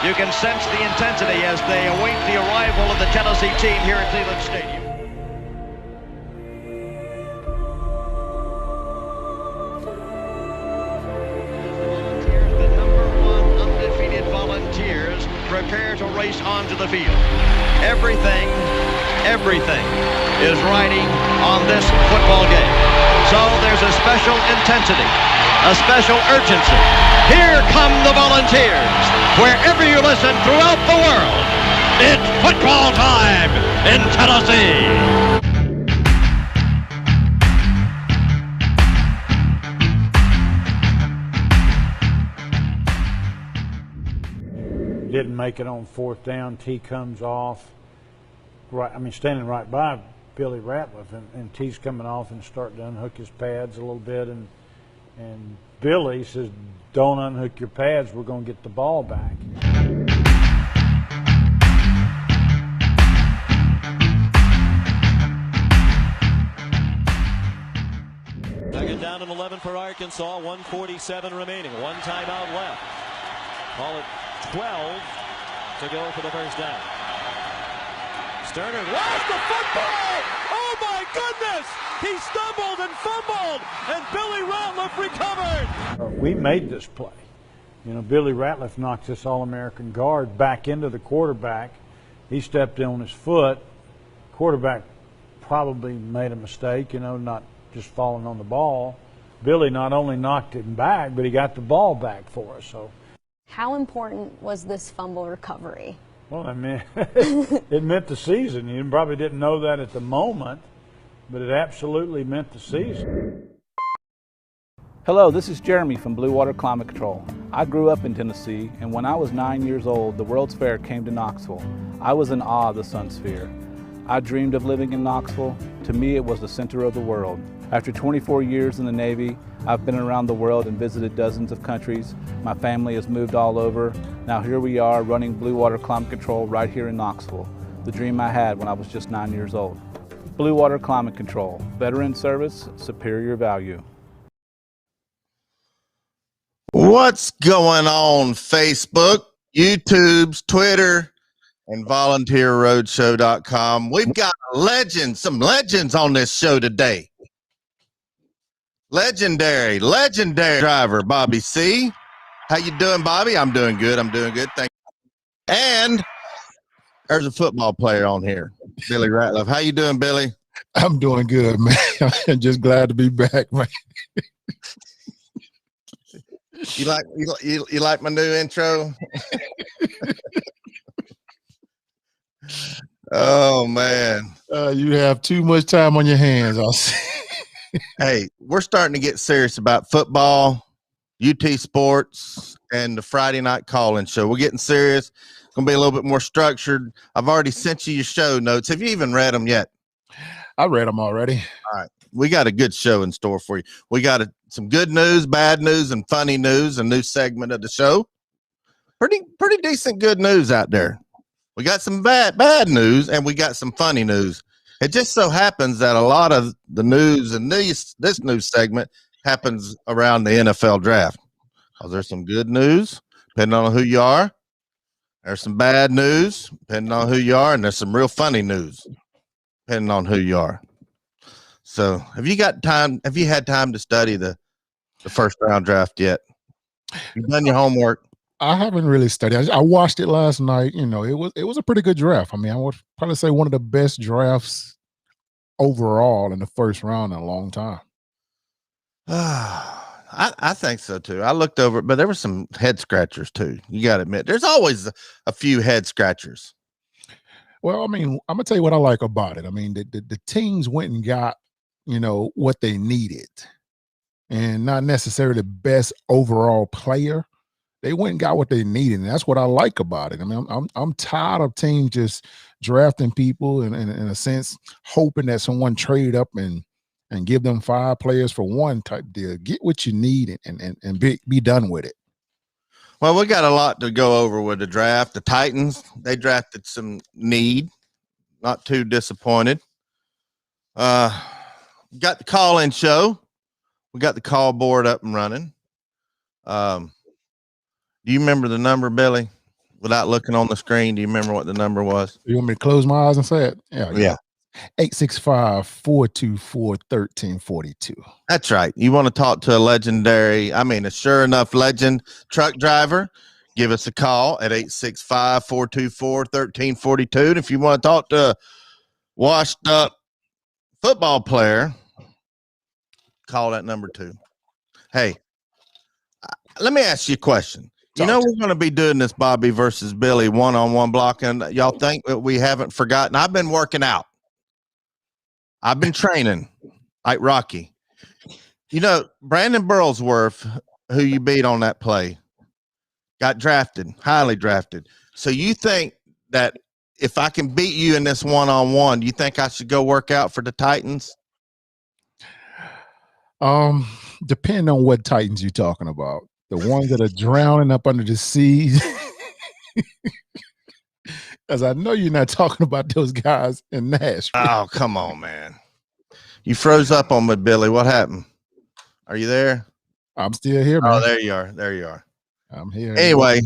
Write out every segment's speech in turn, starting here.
You can sense the intensity as they await the arrival of the Tennessee team here at Cleveland Stadium. The #1 undefeated Volunteers prepare to race onto the field. Everything is riding on this football game. So there's a special intensity, a special urgency. Here come the Volunteers. Wherever you listen throughout the world, it's football time in Tennessee. Didn't make it on 4th down. T comes off. Right, I mean, standing right by Billy Ratliff, and T's coming off and starting to unhook his pads a little bit, and Billy says, "Don't unhook your pads. We're going to get the ball back." Second down and 11 for Arkansas. 1:47 remaining. One timeout left. Call it 12 to go for the first down. Sterner lost the football! Oh my goodness! He stumbled and fumbled, and Billy Ratliff recovered! We made this play. You know, Billy Ratliff knocked this All-American guard back into the quarterback. He stepped in on his foot. Quarterback probably made a mistake, you know, not just falling on the ball. Billy not only knocked him back, but he got the ball back for us. So, how important was this fumble recovery? Well, I mean, it meant the season. You probably didn't know that at the moment, but it absolutely meant the season. Hello, this is Jeremy from Blue Water Climate Control. I grew up in Tennessee, and when I was 9 years old, the World's Fair came to Knoxville. I was in awe of the Sun Sphere. I dreamed of living in Knoxville. To me, it was the center of the world. After 24 years in the Navy, I've been around the world and visited dozens of countries. My family has moved all over. Now here we are running Blue Water Climate Control right here in Knoxville, the dream I had when I was just 9 years old. Blue Water Climate Control, veteran service, superior value. What's going on, Facebook, YouTube's, Twitter, and volunteerroadshow.com? We've got legends, some legends on this show today. Legendary driver, Bobby C. How you doing, Bobby? I'm doing good. Thank you. And there's a football player on here, Billy Ratliff. How you doing, Billy? I'm doing good, man. I'm just glad to be back, man. You like my new intro? Oh man. You have too much time on your hands, I'll say. Hey, we're starting to get serious about football, UT sports, and the Friday night call-in show. We're getting serious. It's going to be a little bit more structured. I've already sent you your show notes. Have you even read them yet? I read them already. All right. We got a good show in store for you. We got some good news, bad news, and funny news, a new segment of the show. Pretty decent good news out there. We got some bad news, and we got some funny news. It just so happens that a lot of the news and this news segment happens around the NFL draft. There's some good news, depending on who you are. There's some bad news, depending on who you are, and there's some real funny news, depending on who you are. So, have you had time to study the first round draft yet? You've done your homework? I haven't really studied. I watched it last night. You know, it was a pretty good draft. I mean, I would probably say one of the best drafts overall in the first round in a long time. I think so too. I looked over it, but there were some head scratchers too. You got to admit, there's always a few head scratchers. Well, I mean, I'm gonna tell you what I like about it. I mean, the teams went and got, you know, what they needed, and not necessarily the best overall player. They went and got what they needed, and that's what I like about it. I mean, I'm tired of teams just drafting people and in a sense hoping that someone trade up and give them 5 players for one type deal. Get what you need and be done with it. Well, we got a lot to go over with the draft. The Titans, they drafted some need. Not too disappointed. Got the call-in show. We got the call board up and running. Do you remember the number, Billy? without looking on the screen? Do you remember what the number was? You want me to close my eyes and say it? Yeah. 865-424-1342. That's right. You want to talk to a legendary, a sure enough legend truck driver, give us a call at 865-424-1342. And if you want to talk to a washed up football player, call that number too. Hey, let me ask you a question. You know, we're going to be doing this Bobby versus Billy one-on-one blocking. Y'all think that we haven't forgotten? I've been working out. I've been training like Rocky. You know, Brandon Burlsworth, who you beat on that play, got drafted, highly drafted. So you think that if I can beat you in this one-on-one, you think I should go work out for the Titans? Depending on what Titans you're talking about. The ones that are drowning up under the sea. Because I know you're not talking about those guys in Nashville. Oh, come on, man. You froze up on me, Billy. What happened? Are you there? I'm still here, man. Oh, there you are. There you are. I'm here. Anyway,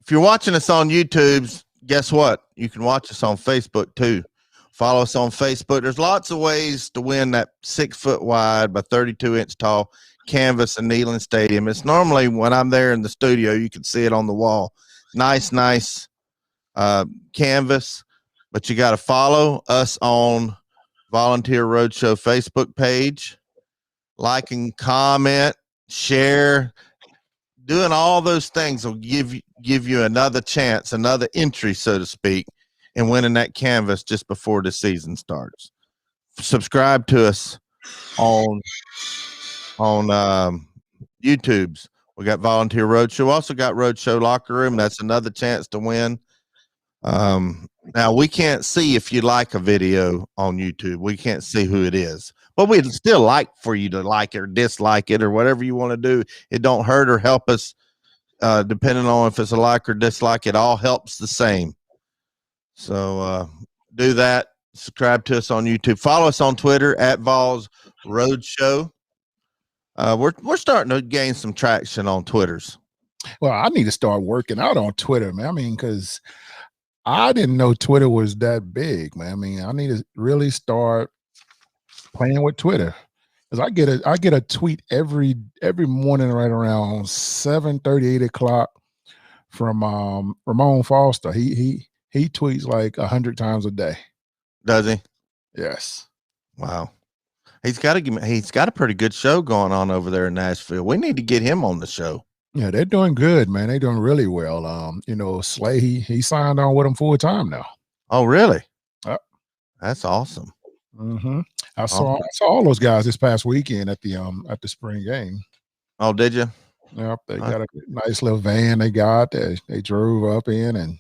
if you're watching us on YouTube, guess what? You can watch us on Facebook too. Follow us on Facebook. There's lots of ways to win that 6 foot wide by 32 inch tall canvas in Neyland Stadium. It's normally when I'm there in the studio, you can see it on the wall. Nice canvas, but you got to follow us on Volunteer Roadshow Facebook page. Like and comment, share. Doing all those things will give you another chance, another entry, so to speak, in winning that canvas just before the season starts. Subscribe to us on YouTube's. We got Volunteer Roadshow. Also got Roadshow Locker Room. That's another chance to win. Now we can't see if you like a video on YouTube. We can't see who it is, but we'd still like for you to like it or dislike it or whatever you want to do. It don't hurt or help us, depending on if it's a like or dislike. It all helps the same. So do that. Subscribe to us on YouTube. Follow us on Twitter at Vols Roadshow. We're starting to gain some traction on Twitters. Well, I need to start working out on Twitter, man. I mean, because I didn't know Twitter was that big, man. I mean, I need to really start playing with Twitter. Because I get a tweet every morning right around 7:30, 8 o'clock from Ramon Foster. He tweets like 100 times a day. Does he? Yes. Wow. He's got a pretty good show going on over there in Nashville. We need to get him on the show. Yeah, they're doing good, man. They're doing really well. Slay, he signed on with them full time now. Oh, really? Yep. That's awesome. Mm-hmm. I saw all those guys this past weekend at the spring game. Oh, did you? Yep. They got a nice little van they got. They drove up in and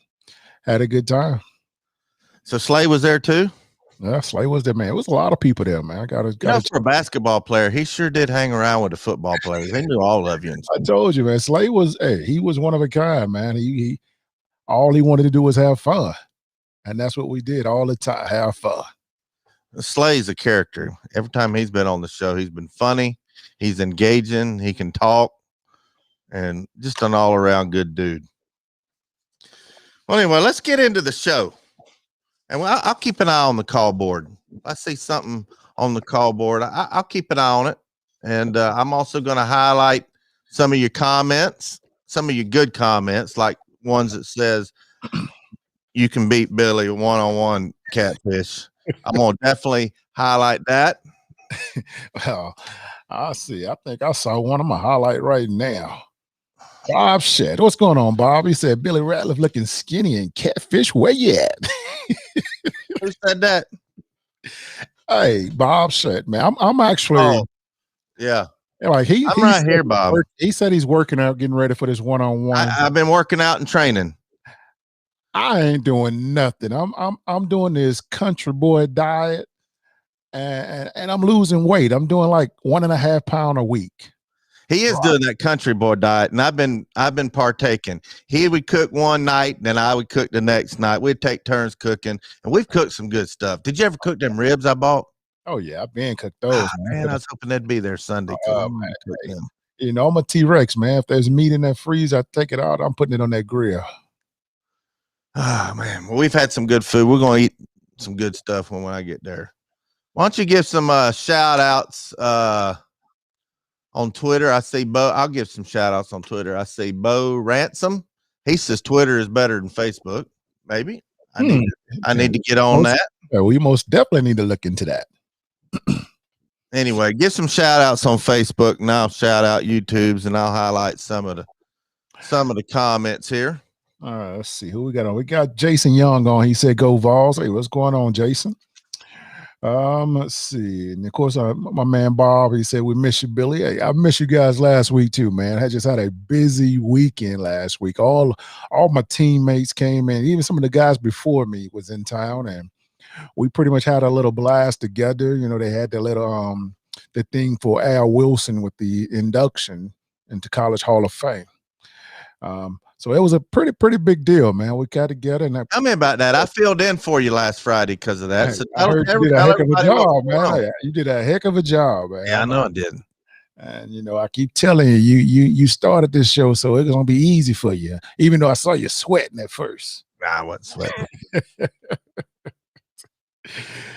had a good time. So Slay was there too? Yeah, Slay was there, man. It was a lot of people there, man. For a basketball player, he sure did hang around with the football players. They knew all of you. I told you, man. Slay was, he was one of a kind, man. He all he wanted to do was have fun, and that's what we did all the time. Have fun. Slay's a character. Every time he's been on the show, he's been funny. He's engaging. He can talk, and just an all-around good dude. Well, anyway, let's get into the show. And I'll keep an eye on the call board. If I see something on the call board, I'll keep an eye on it. And I'm also going to highlight some of your comments, some of your good comments, like ones that says you can beat Billy one-on-one catfish. I'm going to definitely highlight that. Well, I see. I think I saw one. I'm going to highlight right now. Bob Shed. What's going on, Bob? He said, Billy Ratliff looking skinny and catfish. Where you at? Who said that? Hey, Bob Shed, man. I'm actually. Yeah. Like I'm right here, Bob. He said he's working out, getting ready for this one-on-one. I've been working out and training. I ain't doing nothing. I'm doing this country boy diet, and I'm losing weight. I'm doing like 1.5 pounds a week. He is doing that country boy diet, and I've been partaking. He would cook one night, then I would cook the next night. We'd take turns cooking, and we've cooked some good stuff. Did you ever cook them ribs I bought? Oh yeah, I've been cooked those. Man, I was hoping they'd be there Sunday. Man, I'm a T-Rex, man. If there's meat in that freezer, I take it out. I'm putting it on that grill. Oh, man. Well, we've had some good food. We're going to eat some good stuff when I get there. Why don't you give some shout outs on Twitter? I see Bo. I'll give some shout outs on Twitter. I see Bo Ransom. He says Twitter is better than Facebook. Maybe I need to get on that. We most definitely need to look into that. Anyway, give some shout outs on Facebook, and I'll shout out YouTube's, and I'll highlight some of the comments here. All right, let's see who we got on. We got Jason Young on. He said, "Go Vols." Hey, what's going on, Jason? Let's see. And of course, my man Bob, he said, "We miss you, Billy." Hey, I miss you guys last week too, man. I just had a busy weekend last week. All my teammates came in, even some of the guys before me was in town, and we pretty much had a little blast together. You know, they had the little the thing for Al Wilson with the induction into College Hall of Fame. So it was a pretty big deal, man. We got together and tell me about that. I filled in for you last Friday because of that. Hey, so I heard you did a heck of a job, man. You did a heck of a job, man. Yeah, I know I did. And you know, I keep telling you, you started this show, so it's gonna be easy for you. Even though I saw you sweating at first. Nah, I wasn't sweating.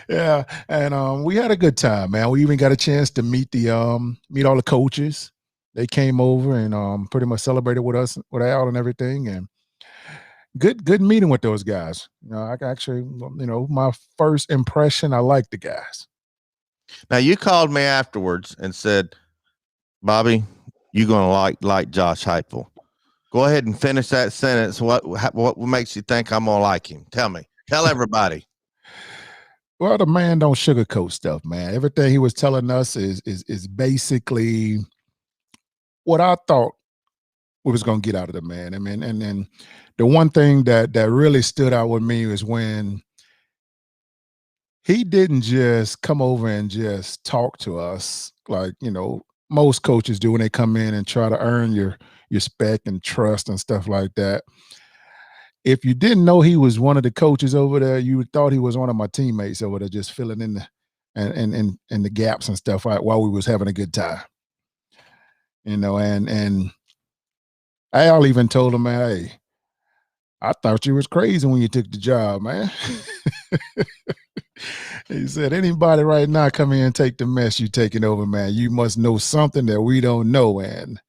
Yeah, and we had a good time, man. We even got a chance to meet all the coaches. They came over and pretty much celebrated with us, with Al and everything, and good meeting with those guys. You know, I actually, you know, my first impression, I liked the guys. Now you called me afterwards and said, "Bobby, you're gonna like Josh Heupel." Go ahead and finish that sentence. What makes you think I'm gonna like him? Tell me. Tell everybody. Well, the man don't sugarcoat stuff, man. Everything he was telling us is basically what I thought we was gonna get out of the man. I mean, and then the one thing that really stood out with me is when he didn't just come over and just talk to us like, you know, most coaches do when they come in and try to earn your respect and trust and stuff like that. If you didn't know he was one of the coaches over there, you thought he was one of my teammates over there, just filling in the gaps and stuff while we was having a good time. You know, and Al even told him, man, "Hey, I thought you was crazy when you took the job, man." He said, "Anybody right now come in and take the mess you taking over, man, you must know something that we don't know." And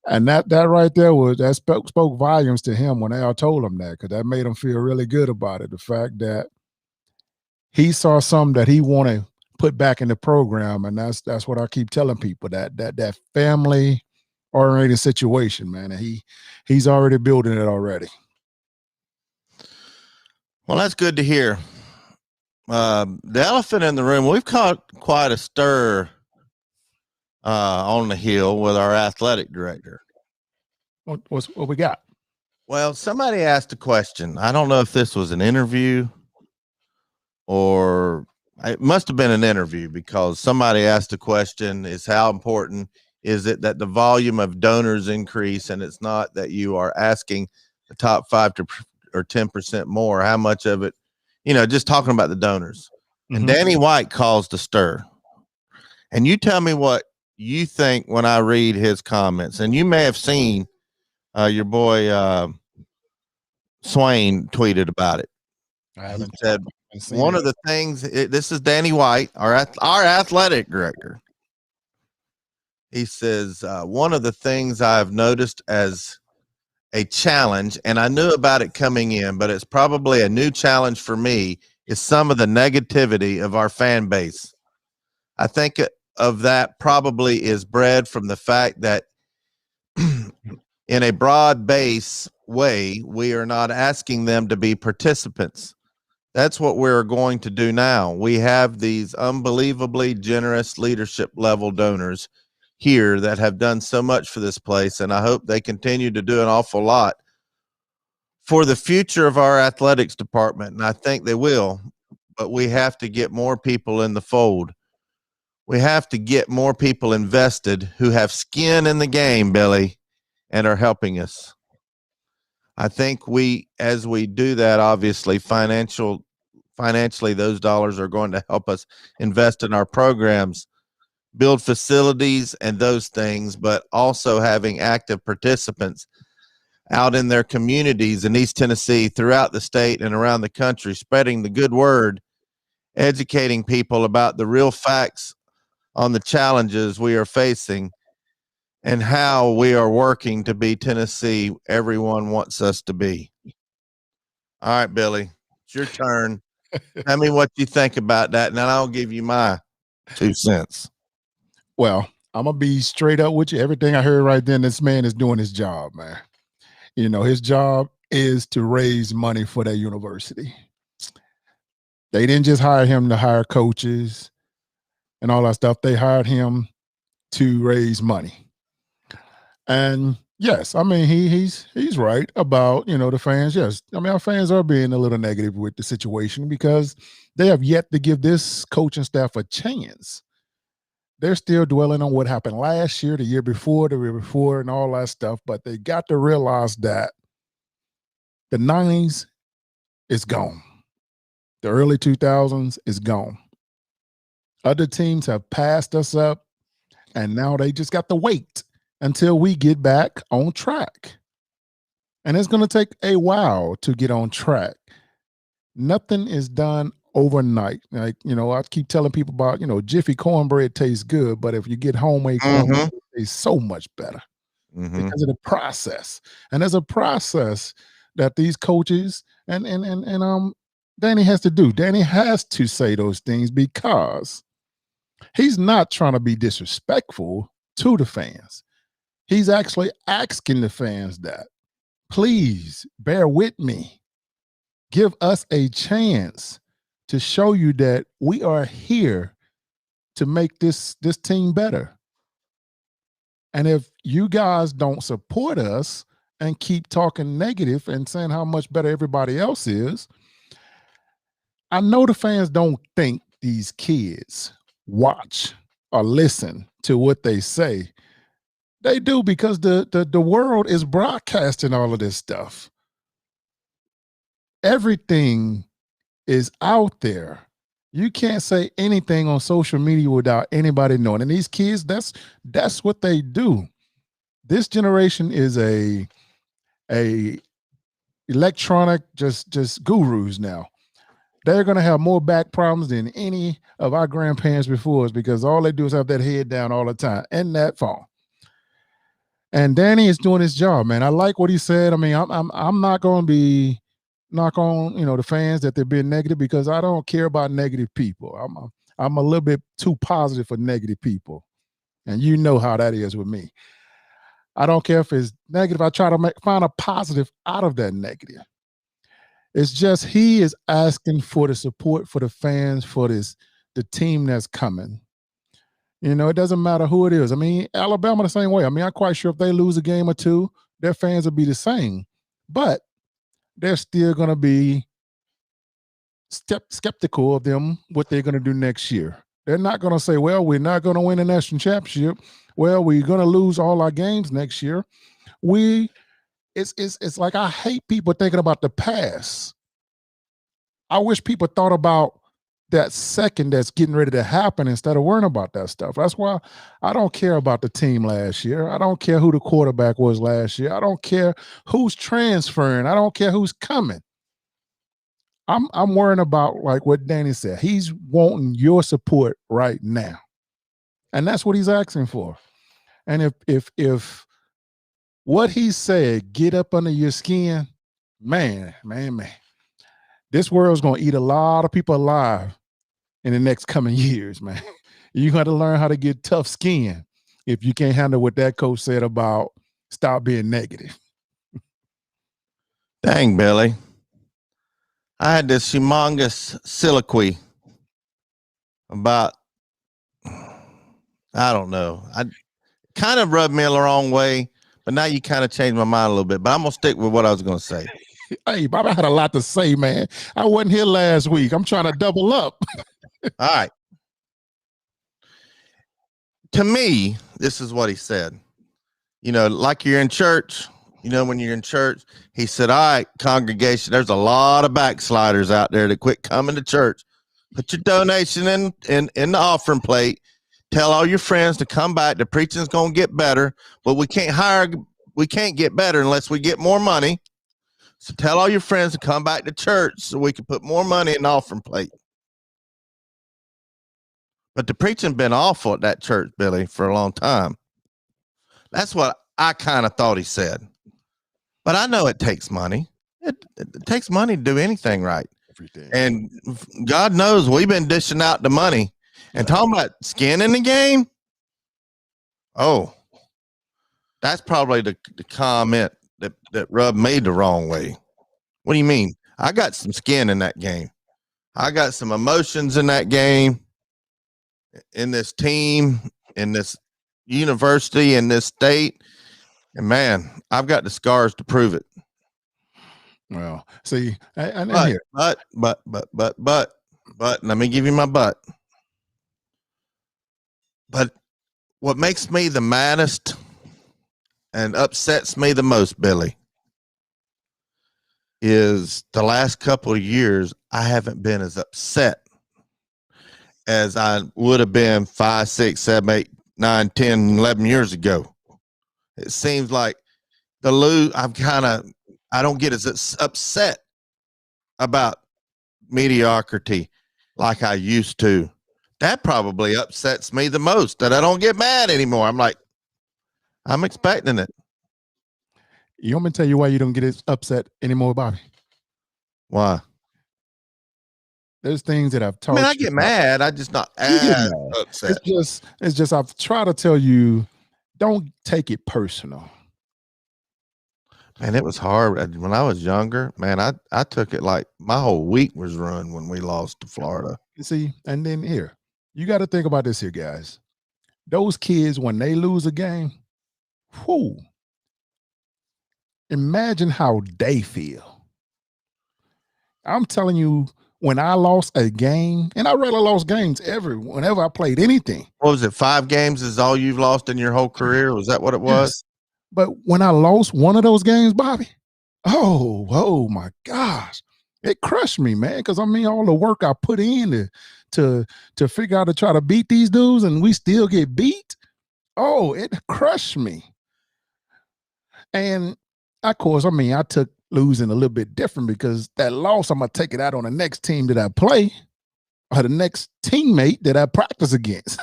that right there spoke volumes to him when Al told him that, because that made him feel really good about it. The fact that he saw something that he wanted to put back in the program, and that's what I keep telling people, that family oriented situation, man. And he's already building it already. Well, that's good to hear. The elephant in the room, we've caught quite a stir on the Hill with our athletic director. What we got? Well, somebody asked a question. I don't know if this was an interview or it must have been an interview, because somebody asked a question, is how important is it that the volume of donors increase? And it's not that you are asking the top 5 or 10% more. How much of it, you know, just talking about the donors. Mm-hmm. And Danny White caused a stir. And you tell me what you think when I read his comments. And you may have seen your boy Swain tweeted about it. I haven't. He said, one of the things, this is Danny White, our athletic director. He says, one of the things I've noticed as a challenge, and I knew about it coming in, but it's probably a new challenge for me, is some of the negativity of our fan base. I think of that probably is bred from the fact that in a broad base way, we are not asking them to be participants. That's what we're going to do now. We have these unbelievably generous leadership level donors here that have done so much for this place, and I hope they continue to do an awful lot for the future of our athletics department, and I think they will, but we have to get more people in the fold. We have to get more people invested who have skin in the game, Billy, and are helping us. I think as we do that, obviously financially, those dollars are going to help us invest in our programs, build facilities and those things, but also having active participants. out in their communities in East Tennessee, throughout the state and around the country, spreading the good word, educating people about the real facts on the challenges we are facing and how we are working to be Tennessee everyone wants us to be. All right, Billy, it's your turn. Tell me what you think about that, and then I'll give you my 2 cents. Well, I'm gonna be straight up with you. Everything I heard right then, this man is doing his job, man. You know, his job is to raise money for their university. They didn't just hire him to hire coaches and all that stuff. They hired him to raise money. And yes, I mean he's right about, you know, the fans. Yes, I mean our fans are being a little negative with the situation because they have yet to give this coaching staff a chance. They're still dwelling on what happened last year, the year before, and all that stuff. But they got to realize that the 90s is gone. The early 2000s is gone. Other teams have passed us up, and now they just got to wait until we get back on track. And it's going to take a while to get on track. Nothing is done overnight. Like, you know, I keep telling people about, you know, Jiffy cornbread tastes good, but if you get homemade cornbread, it tastes so much better because of the process. And there's a process that these coaches and Danny has to do. Danny has to say those things because he's not trying to be disrespectful to the fans. He's actually asking the fans that, please bear with me. Give us a chance to show you that we are here to make this team better. And if you guys don't support us and keep talking negative and saying how much better everybody else is, I know the fans don't think these kids watch or listen to what they say. They do because the world is broadcasting all of this stuff. Everything is out there. You can't say anything on social media without anybody knowing. And these kids, that's what they do. This generation is a electronic just gurus now. They're going to have more back problems than any of our grandparents before us because all they do is have that head down all the time and that phone. And Danny is doing his job, man. I like what he said. I mean, I'm not going to be knock on, you know, the fans that they're being negative because I don't care about negative people. I'm a little bit too positive for negative people, and you know how that is with me. I don't care if it's negative. I try to find a positive out of that negative. It's just he is asking for the support for the fans for the team that's coming. You know, it doesn't matter who it is. I mean, Alabama the same way. I mean, I'm quite sure if they lose a game or two, their fans will be the same. But they're still going to be skeptical of them, what they're going to do next year. They're not going to say, well, we're not going to win a national championship. Well, we're going to lose all our games next year. It's like I hate people thinking about the past. I wish people thought about that second that's getting ready to happen instead of worrying about that stuff. That's why I don't care about the team last year. I don't care who the quarterback was last year. I don't care who's transferring. I don't care who's coming. I'm worrying about, like what Danny said. He's wanting your support right now. And that's what he's asking for. And if what he said get up under your skin, man, this world's going to eat a lot of people alive in the next coming years, man. You got to learn how to get tough skin if you can't handle what that coach said about stop being negative. Dang, Billy. I had this humongous soliloquy about, I don't know. I kind of rubbed me the wrong way, but now you kind of changed my mind a little bit. But I'm going to stick with what I was going to say. Hey, Bob, I had a lot to say, man. I wasn't here last week. I'm trying to double up. All right. To me, this is what he said. You know, like you're in church, you know, when you're in church, he said, all right, congregation, there's a lot of backsliders out there that quit coming to church. Put your donation in the offering plate. Tell all your friends to come back. The preaching's going to get better, but we can't hire we can't get better unless we get more money. So tell all your friends to come back to church so we can put more money in the offering plate. But the preaching been awful at that church, Billy, for a long time. That's what I kind of thought he said. But I know it takes money. It takes money to do anything right. Everything. And God knows we've been dishing out the money. And talking about skin in the game, oh, that's probably the comment that rubbed me the wrong way. What do you mean? I got some skin in that game. I got some emotions in that game, in this team, in this university, in this state. And man, I've got the scars to prove it. Well, see, but let me give you my but. But what makes me the maddest and upsets me the most, Billy, is the last couple of years, I haven't been as upset as I would have been 5, 6, 7, 8, 9, 10, 11 years ago. It seems like I don't get as upset about mediocrity like I used to. That probably upsets me the most, that I don't get mad anymore. I'm like, I'm expecting it. You want me to tell you why you don't get as upset anymore, Bobby? Why? There's things that I've taught. I mean, I get mad. I just not as upset. It's just I've tried to tell you, don't take it personal. Man, it was hard when I was younger. Man, I took it like my whole week was ruined when we lost to Florida. You see, and then here, you got to think about this here, guys. Those kids, when they lose a game, whoo, imagine how they feel. I'm telling you, when I lost a game, and I really lost games whenever I played anything. What was it? 5 games is all you've lost in your whole career? Was that what it was? Yes. But when I lost one of those games, Bobby, oh my gosh, it crushed me, man. Because I mean, all the work I put in to figure out to try to beat these dudes, and we still get beat. Oh, it crushed me. And of course, I mean, I took losing a little bit different because that loss, I'm gonna take it out on the next team that I play or the next teammate that I practice against.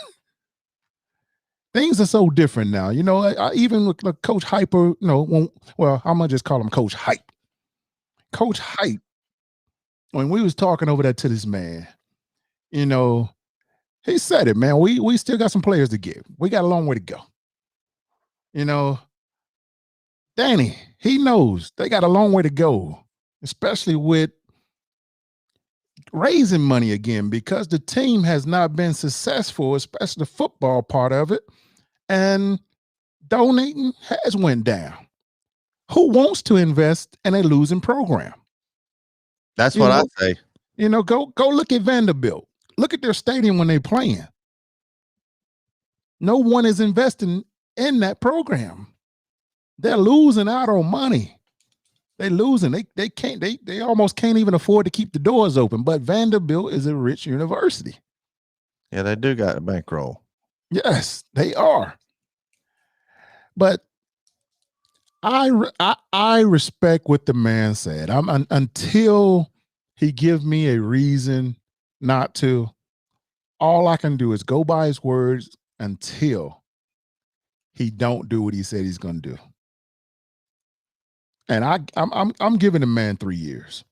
Things are so different now. You know, I even with Coach Hyper, you know, I'm gonna just call him Coach Hype. Coach Hype, when we was talking over there to this man, you know, he said it, man. We still got some players to give. We got a long way to go. You know, Danny, he knows they got a long way to go, especially with raising money again, because the team has not been successful, especially the football part of it, and donating has went down. Who wants to invest in a losing program? That's what I say. You know, go look at Vanderbilt. Look at their stadium when they're playing. No one is investing in that program. They're losing out on money. They're losing. They almost can't even afford to keep the doors open. But Vanderbilt is a rich university. Yeah, they do got a bankroll. Yes, they are. But I respect what the man said. Until he give me a reason not to, all I can do is go by his words until he don't do what he said he's going to do. And I'm giving the man 3 years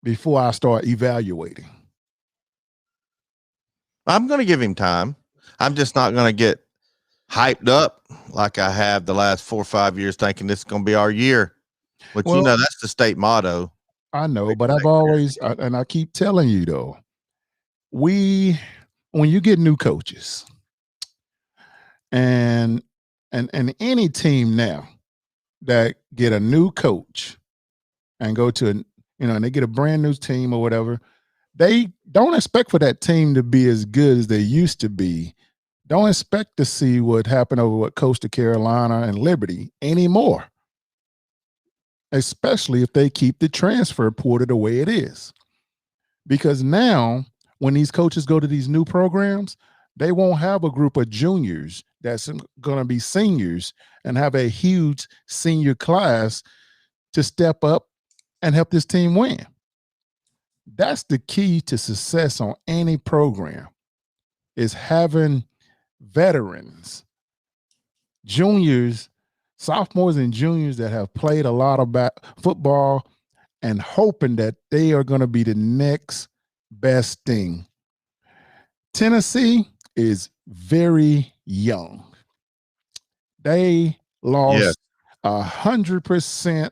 before I start evaluating. I'm going to give him time. I'm just not going to get hyped up like I have the last 4 or 5 years thinking this is going to be our year. But you know, that's the state motto. I know, but I've always, and I keep telling you though, when you get new coaches and any team now that get a new coach and go to, and they get a brand new team or whatever, they don't expect for that team to be as good as they used to be. Don't expect to see what happened over at Coastal Carolina and Liberty anymore, especially if they keep the transfer portal the way it is. Because now when these coaches go to these new programs, they won't have a group of juniors that's going to be seniors and have a huge senior class to step up and help this team win. That's the key to success on any program, is having veterans, juniors, sophomores and juniors that have played a lot of football and hoping that they are going to be the next best thing. Tennessee is very young. They lost 100%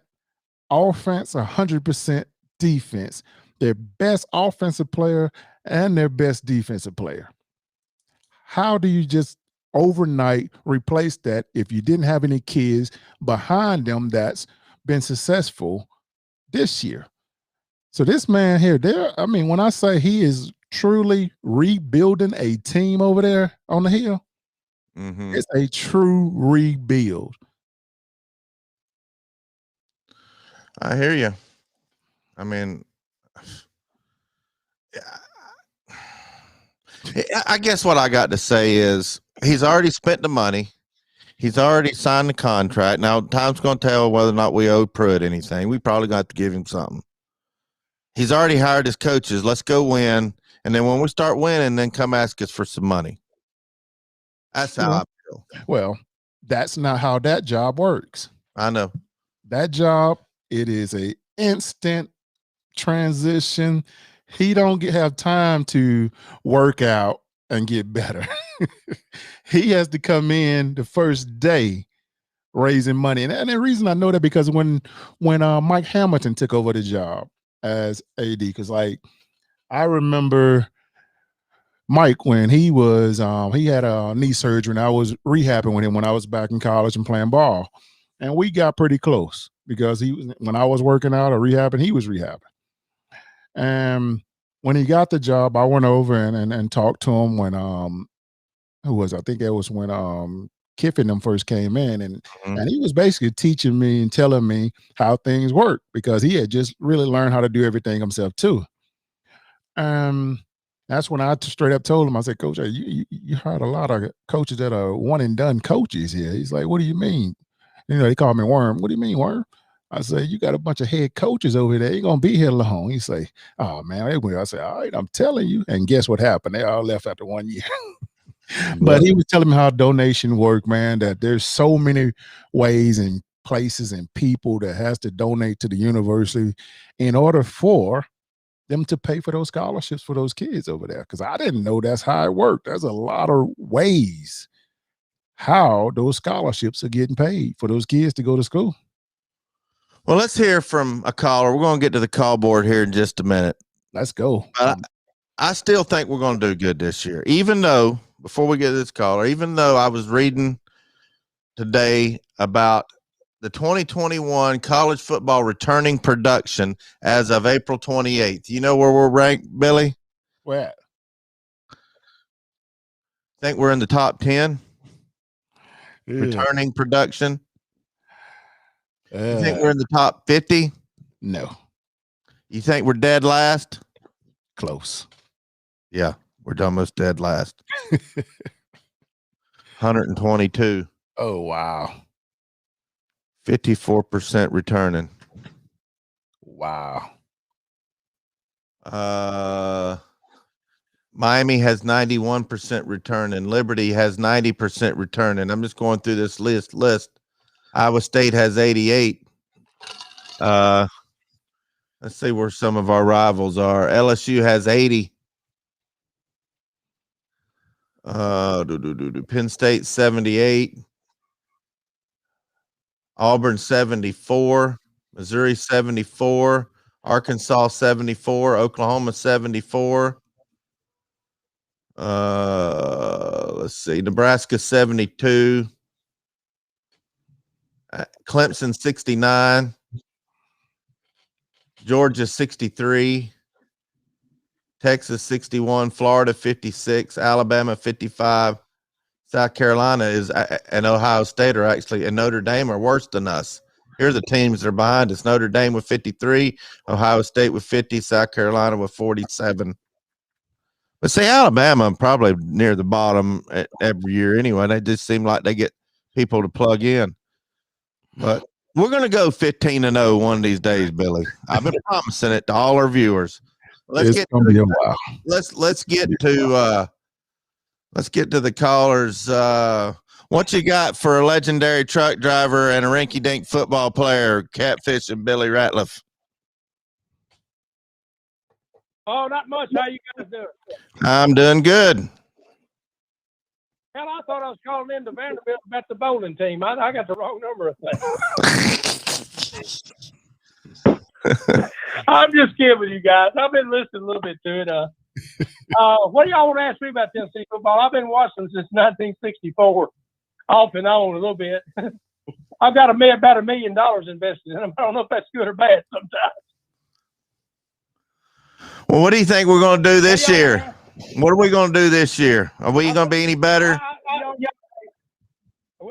offense, 100% defense. Their best offensive player and their best defensive player. How do you just overnight replace that if you didn't have any kids behind them that's been successful this year? So this man here, when I say he is truly rebuilding a team over there on the hill, it's a true rebuild. I hear you. I mean, I guess what I got to say is he's already spent the money. He's already signed the contract. Now, time's going to tell whether or not we owe Pruitt anything. We probably got to give him something. He's already hired his coaches. Let's go win. And then when we start winning, then come ask us for some money. That's how I feel. Well, that's not how that job works. I know. That job, it is a instant transition. He don't have time to work out and get better. He has to come in the first day raising money. And the reason I know that because when Mike Hamilton took over the job as AD, because like I remember Mike when he was he had a knee surgery and I was rehabbing with him when I was back in college and playing ball. And we got pretty close because when I was working out or rehabbing, he was rehabbing. And when he got the job, I went over and talked to him when I think it was when Kiffin them first came in, and he was basically teaching me and telling me how things work because he had just really learned how to do everything himself too. That's when I straight up told him, I said, Coach, you heard a lot of coaches that are one and done coaches here. He's like, what do you mean? They call me Worm. What do you mean, Worm? I say, you got a bunch of head coaches over there. You're going to be here long. He say, oh, man. I say, all right, I'm telling you. And guess what happened? They all left after 1 year. But he was telling me how donation work, man, that there's so many ways and places and people that has to donate to the university in order for them to pay for those scholarships for those kids over there. Because I didn't know that's how it worked. There's a lot of ways how those scholarships are getting paid for those kids to go to school. Well, let's hear from a caller. We're going to get to the call board here in just a minute. Let's go. I still think we're going to do good this year, even though, before we get to this caller, even though I was reading today about the 2021 college football returning production as of April 28th. You know where we're ranked, Billy? Where? Think we're in the top 10? Returning production. You think we're in the top 50? No. You think we're dead last? Close. Yeah, we're almost dead last. 122. Oh, wow. 54% returning. Wow. Miami has 91% returning. Liberty has 90% returning. I'm just going through this list. Iowa State has 88. Let's see where some of our rivals are. LSU has 80. Penn State 78. Auburn 74. Missouri 74. Arkansas 74. Oklahoma 74. Let's see. Nebraska 72. Clemson 69, Georgia 63, Texas 61, Florida 56, Alabama 55, South Carolina and Ohio State are actually, and Notre Dame are worse than us. Here are the teams that are behind us. Notre Dame with 53, Ohio State with 50, South Carolina with 47. But see, Alabama probably near the bottom every year anyway. They just seem like they get people to plug in. But we're going to go 15-0 one of these days, Billy. I've been promising it to all our viewers. It's gonna be a while. Let's get to the callers. What you got for a legendary truck driver and a rinky-dink football player, Catfish and Billy Ratliff? Oh, not much. How you guys doing? I'm doing good. Hell, I thought I was calling in to Vanderbilt about the bowling team. I got the wrong number of things. I'm just kidding you guys. I've been listening a little bit to it. What do y'all want to ask me about Tennessee football? I've been watching since 1964, off and on a little bit. I've got about $1 million invested in them. I don't know if that's good or bad sometimes. Well, what do you think we're going to do this year? What are we going to do this year? Are we going to be any better?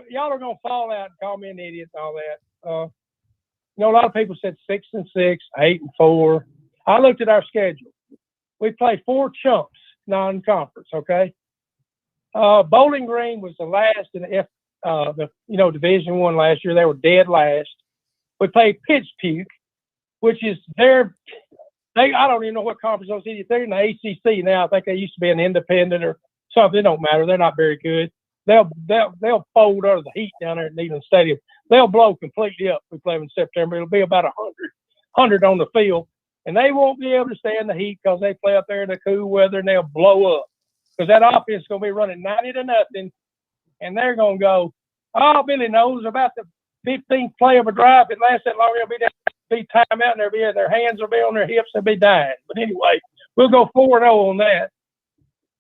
Y'all are going to fall out and call me an idiot and all that. A lot of people said 6-6, 8-4. I looked at our schedule. We play 4 chumps non-conference. Okay. Bowling Green was the last in the Division I last year. They were dead last. We played Pittsburgh, which is I don't even know what conference those idiots. They're in the ACC now. I think they used to be an independent or something. It don't matter. They're not very good. They'll fold under the heat down there at Neyland Stadium. They'll blow completely up. We play them in September. It'll be about 100 on the field, and they won't be able to stand the heat because they play up there in the cool weather, and they'll blow up because that offense is going to be running 90-0, and they're going to go. Oh, Billy knows about the 15th play of a drive. If it lasts that long, it'll be time out, and their hands will be on their hips. They'll be dying. But anyway, we'll go 4-0 on that.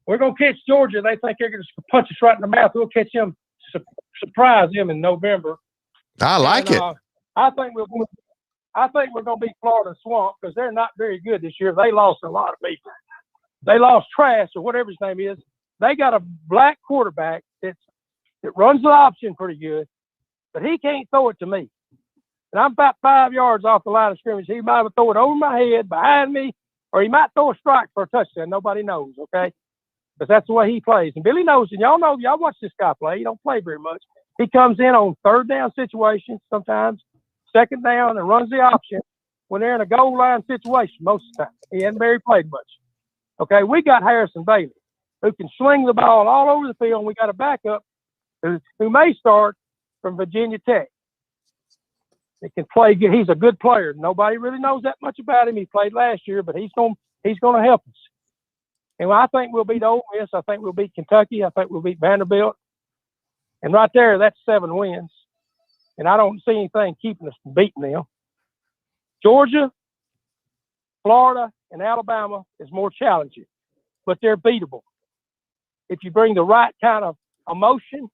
We're going to catch Georgia. They think they're going to punch us right in the mouth. We'll catch them, surprise them in November. I like it. I think we're going to beat Florida Swamp because they're not very good this year. They lost a lot of people. They lost Trask or whatever his name is. They got a black quarterback that runs the option pretty good, but he can't throw it to me. And I'm about 5 yards off the line of scrimmage. He might throw it over my head, behind me, or he might throw a strike for a touchdown. Nobody knows, okay? Because that's the way he plays. And Billy knows, and y'all watch this guy play. He don't play very much. He comes in on third down situations, sometimes second down, and runs the option when they're in a goal line situation most of the time. He hasn't very played much. Okay, we got Harrison Bailey, who can sling the ball all over the field, and we got a backup who may start from Virginia Tech. He can play good. He's a good player. Nobody really knows that much about him. He played last year, but he's going to help us. And I think we'll beat Ole Miss. I think we'll beat Kentucky. I think we'll beat Vanderbilt. And right there, that's 7 wins. And I don't see anything keeping us from beating them. Georgia, Florida, and Alabama is more challenging, but they're beatable. If you bring the right kind of emotion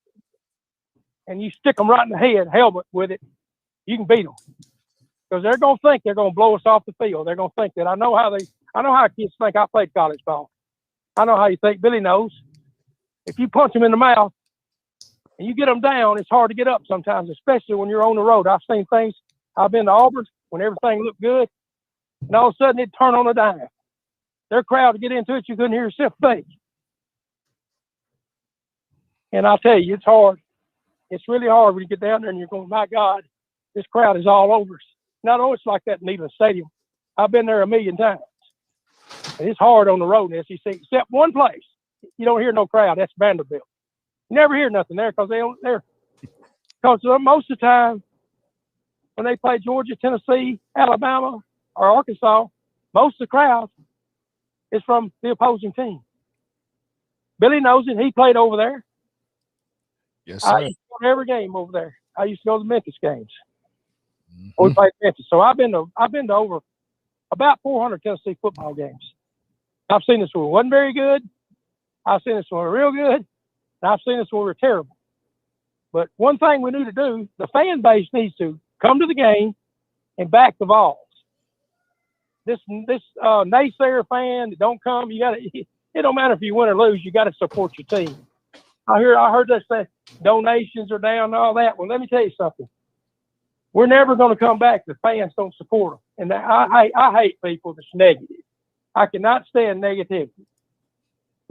and you stick them right in the head, helmet with it, you can beat them. Because they're going to think they're going to blow us off the field. They're going to think that. I know how kids think. I played college ball. I know how you think. Billy knows. If you punch them in the mouth and you get them down, it's hard to get up sometimes, especially when you're on the road. I've seen things. I've been to Auburn when everything looked good, and all of a sudden it'd turn on a dime. Their crowd to get into it, you couldn't hear yourself think. And I'll tell you, it's hard. It's really hard when you get down there and you're going, my God, this crowd is all over us. Not always like that in Neyland Stadium. I've been there 1,000,000 times. And it's hard on the road in SEC, except one place. You don't hear no crowd. That's Vanderbilt. You never hear nothing there because most of the time when they play Georgia, Tennessee, Alabama, or Arkansas, most of the crowd is from the opposing team. Billy knows it. He played over there. Yes, sir. I used to go to every game over there. I used to go to the Memphis games. Mm-hmm. We played Memphis. So I've been to over about 400 Tennessee football games. I've seen this one wasn't very good. I've seen this one real good. And I've seen this one were terrible. But one thing we need to do, the fan base needs to come to the game and back the Vols. This naysayer fan that don't come, it don't matter if you win or lose, you got to support your team. I heard they say donations are down and all that. Well, let me tell you something. We're never going to come back if the fans don't support them. And I hate people that's negative. I cannot stand negativity.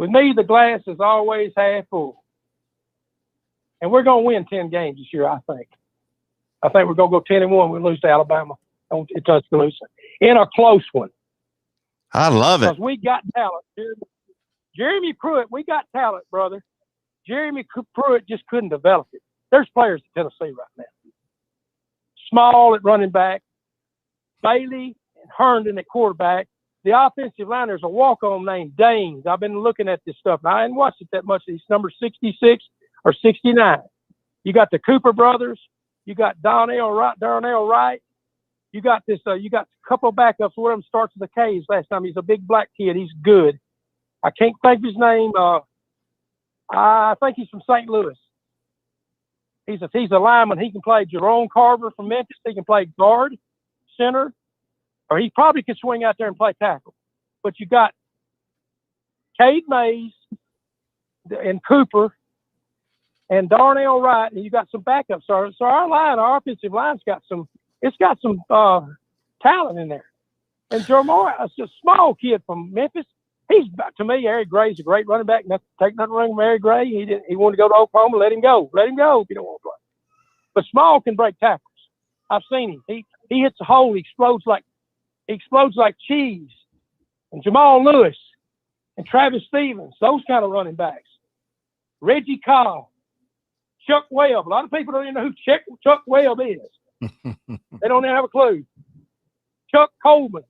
With me, the glass is always half full. And we're going to win 10 games this year, I think. I think we're going to go 10-1. We lose to Alabama in Tuscaloosa. In a close one. I love it. Because we got talent. Jeremy Pruitt, we got talent, brother. Jeremy Pruitt just couldn't develop it. There's players in Tennessee right now. Small at running back. Bailey and Herndon at quarterback. The offensive line, there's a walk-on named Daines. I've been looking at this stuff. Now, I hadn't watched it that much. He's number 66 or 69. You got the Cooper brothers. You got Darnell Wright. You got this. You got a couple of backups. One of them starts with a K. His last time. He's a big black kid. He's good. I can't think of his name. I think he's from St. Louis. He's a lineman. He can play. Jerome Carver from Memphis. He can play guard, center, or he probably could swing out there and play tackle. But you got Cade Mays and Cooper and Darnell Wright, and you got some backups. So our offensive line's got some. It's got some talent in there. And Jeremiah, a small kid from Memphis. To me, Eric Gray's a great running back. Take nothing wrong with Eric Gray. He wanted to go to Oklahoma. Let him go. Let him go if you don't want to play. But Small can break tackles. I've seen him. He hits a hole. He explodes like cheese. And Jamal Lewis and Travis Stevens, those kind of running backs. Reggie Cobb, Chuck Webb. A lot of people don't even know who Chuck Webb is. They don't even have a clue. Chuck Coleman,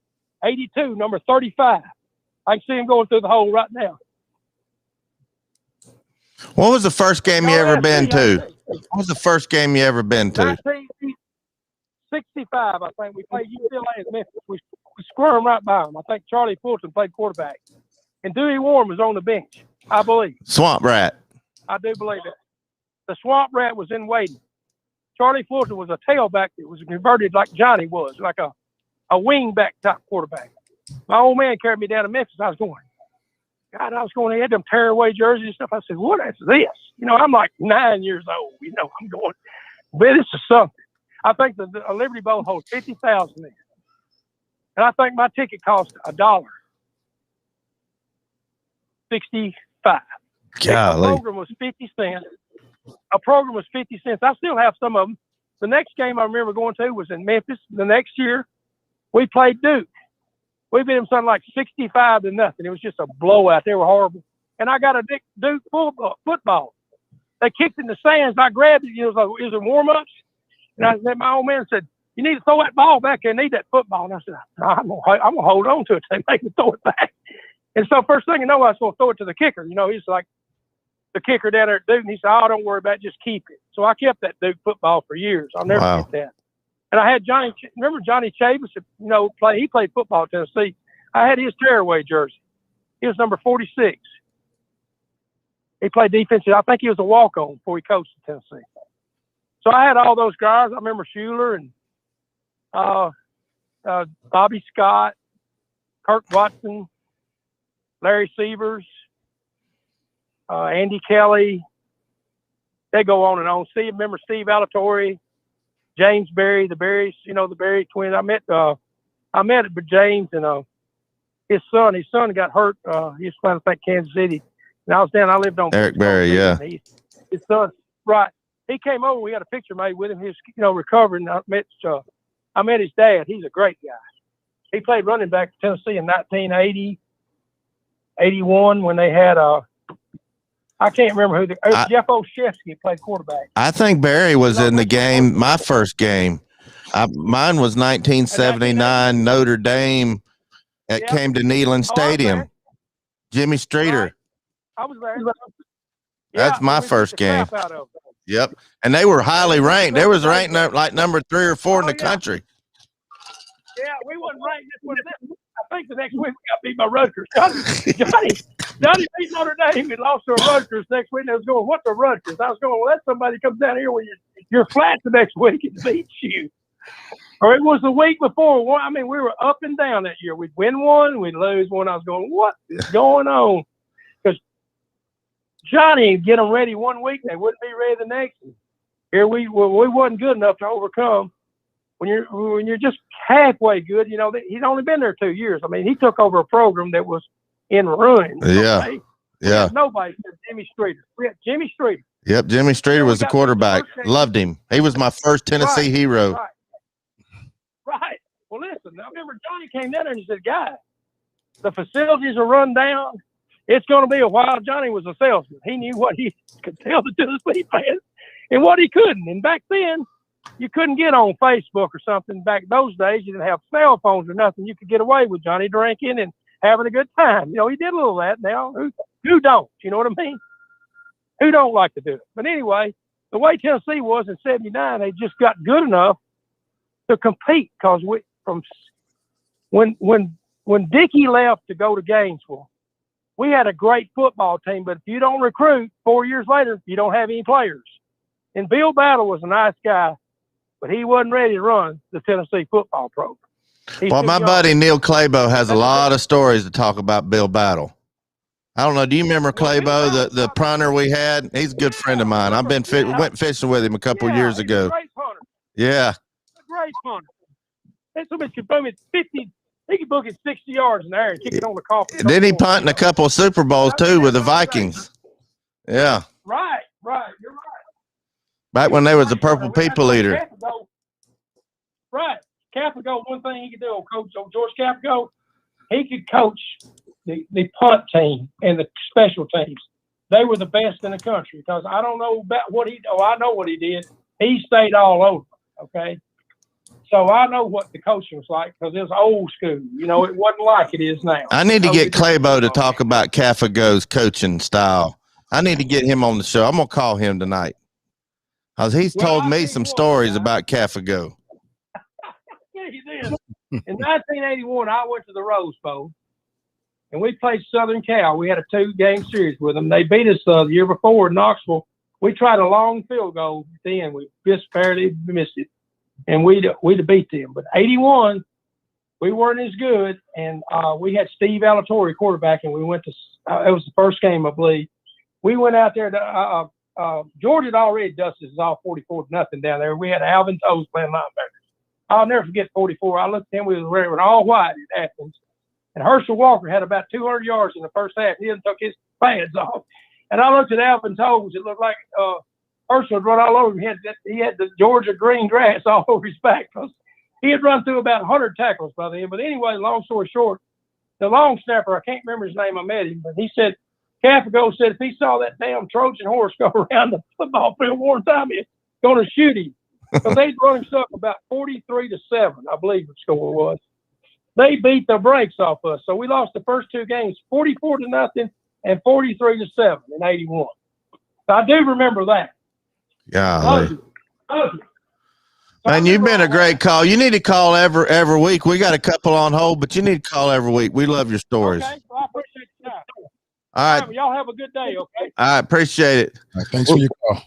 82, number 35. I can see him going through the hole right now. What was the first game you ever been to? What was the first game you ever been to? 1965, I think. We played UCLA in Memphis. We squirmed right by them. I think Charlie Fulton played quarterback. And Dewey Warren was on the bench, I believe. Swamp Rat. I do believe that. The Swamp Rat was in waiting. Charlie Fulton was a tailback that was converted like Johnny was, like a wing back type quarterback. My old man carried me down to Memphis. I was going, he had them tearaway jerseys and stuff. I said, what is this? I'm like 9 years old. I'm going, man, this is something. I think the Liberty Bowl holds 50,000 in. And I think my ticket cost $1.65. Golly. A program was 50 cents. A program was 50 cents. I still have some of them. The next game I remember going to was in Memphis. The next year, we played Duke. We beat them something like 65-0. It was just a blowout. They were horrible. And I got a Duke football. They kicked in the sands. I grabbed it. It was like, warm-ups? And my old man said, you need to throw that ball back there. I need that football. And I said, I'm going to hold on to it. They make me throw it back. And so first thing you know, I was going to throw it to the kicker. He's like the kicker down there at Duke. And he said, oh, don't worry about it. Just keep it. So I kept that Duke football for years. I'll never forget that. And I had remember Johnny Chavis, he played football at Tennessee. I had his tearaway jersey. He was number 46. He played defensive. I think he was a walk-on before he coached at Tennessee. So I had all those guys. I remember Shuler and Bobby Scott, Kirk Watson, Larry Severs, Andy Kelly. They go on and on. Remember Steve Alatorre, James Berry, the Berries, the Berry twins. I met James and his son. His son got hurt. He was playing, I think, Kansas City. And I lived on Eric Berry, yeah. His son, right. He came over. We had a picture made with him. He was, recovering. I met his dad. He's a great guy. He played running back at Tennessee in 1980, 81 when they had I can't remember who. Jeff Olszewski played quarterback. I think Barry was in the game, my first game. Mine was 1979 Notre Dame. It came to Neyland Stadium. Jimmy Streeter. Right. I was there. That's my first game. Yep. And they were highly ranked. They was ranked like number 3 or 4 in the country. Yeah, we wasn't ranked. I think the next week we got beat by Rutgers. Johnny beat Notre Dame. We lost to Rutgers next week. And I was going, what's a Rutgers? I was going, well, that's somebody comes down here when you're flat the next week and beats you. Or it was the week before. We were up and down that year. We'd win one, we'd lose one. I was going, what is going on? Because Johnny would get them ready one week, they wouldn't be ready the next. Here we wasn't good enough to overcome. When you're just halfway good, he'd only been there 2 years. He took over a program that was in ruins. Yeah. Yeah. Nobody said Jimmy Streeter. We had Jimmy Streeter. Yep, Jimmy Streeter was the quarterback. Loved him. He was my first Tennessee hero. Right. Well, listen, I remember Johnny came down there and he said, guys, the facilities are run down. It's going to be a while. Johnny was a salesman. He knew what he could tell the Tennessee fans and what he couldn't. And back then, you couldn't get on Facebook or something. Back those days, you didn't have cell phones or nothing. You could get away with Johnny drinking and having a good time. You know, he did a little of that. Now, who don't? You know what I mean? Who don't like to do it? But anyway, the way Tennessee was in '79, they just got good enough to compete because when Dickey left to go to Gainesville, we had a great football team, but if you don't recruit 4 years later, you don't have any players. And Bill Battle was a nice guy, but he wasn't ready to run the Tennessee football program. Well, my buddy Neil Claybo has a lot of stories to talk about Bill Battle. I don't know. Do you remember Claybo, the punter we had? He's a good friend of mine. I've been went fishing with him a couple years ago. A great punter. Yeah. A great punter. And somebody could boom it 50. He could book it 60 yards in the air and kick it on the coffee. Then he punted in a couple of Super Bowls too with the Vikings. Yeah. Right. You're right. Back when they was the Purple People Eater. Right. Capigo, one thing he could do, Coach George Capigo, he could coach the punt team and the special teams. They were the best in the country because I don't know about what I know what he did. He stayed all over, okay? So I know what the coaching was like because it was old school. You know, it wasn't like it is now. I need to get Claybo to talk about Cafigo's coaching style. I need to get him on the show. I'm going to call him tonight because he's told me some stories about Cafigo. Yeah, he did. In 1981, I went to the Rose Bowl, and we played Southern Cal. We had a 2-game series with them. They beat us the year before in Knoxville. We tried a long field goal at the end. We just barely missed it, and we'd beat them. But 81, we weren't as good, and we had Steve Alatorre quarterback, and we went to it was the first game, I believe. We went out there to Georgia had already dusted us all 44-0 down there. We had Alvin Toes playing linebacker. I'll never forget 44. I looked at him. We was wearing all white at Athens. And Herschel Walker had about 200 yards in the first half. He didn't took his pads off. And I looked at Alvin Toes. It looked like Herschel had run all over him. He had the Georgia green grass all over his back because he had run through about 100 tackles by then. But anyway, long story short, the long snapper, I can't remember his name. I met him. But he said, Cafigo said if he saw that damn Trojan horse go around the football field one time, he's going to shoot him. Because they'd run him stuff about 43-7, I believe the score was. They beat the brakes off us. So we lost the first 2 games, 44-0 and 43-7 in '81. So I do remember that. Yeah. Man, you've been a great call. You need to call every week. We got a couple on hold, but you need to call every week. We love your stories. Okay, well, I appreciate your time. All right. Y'all have a good day, okay? I appreciate it. Right, thanks for your call.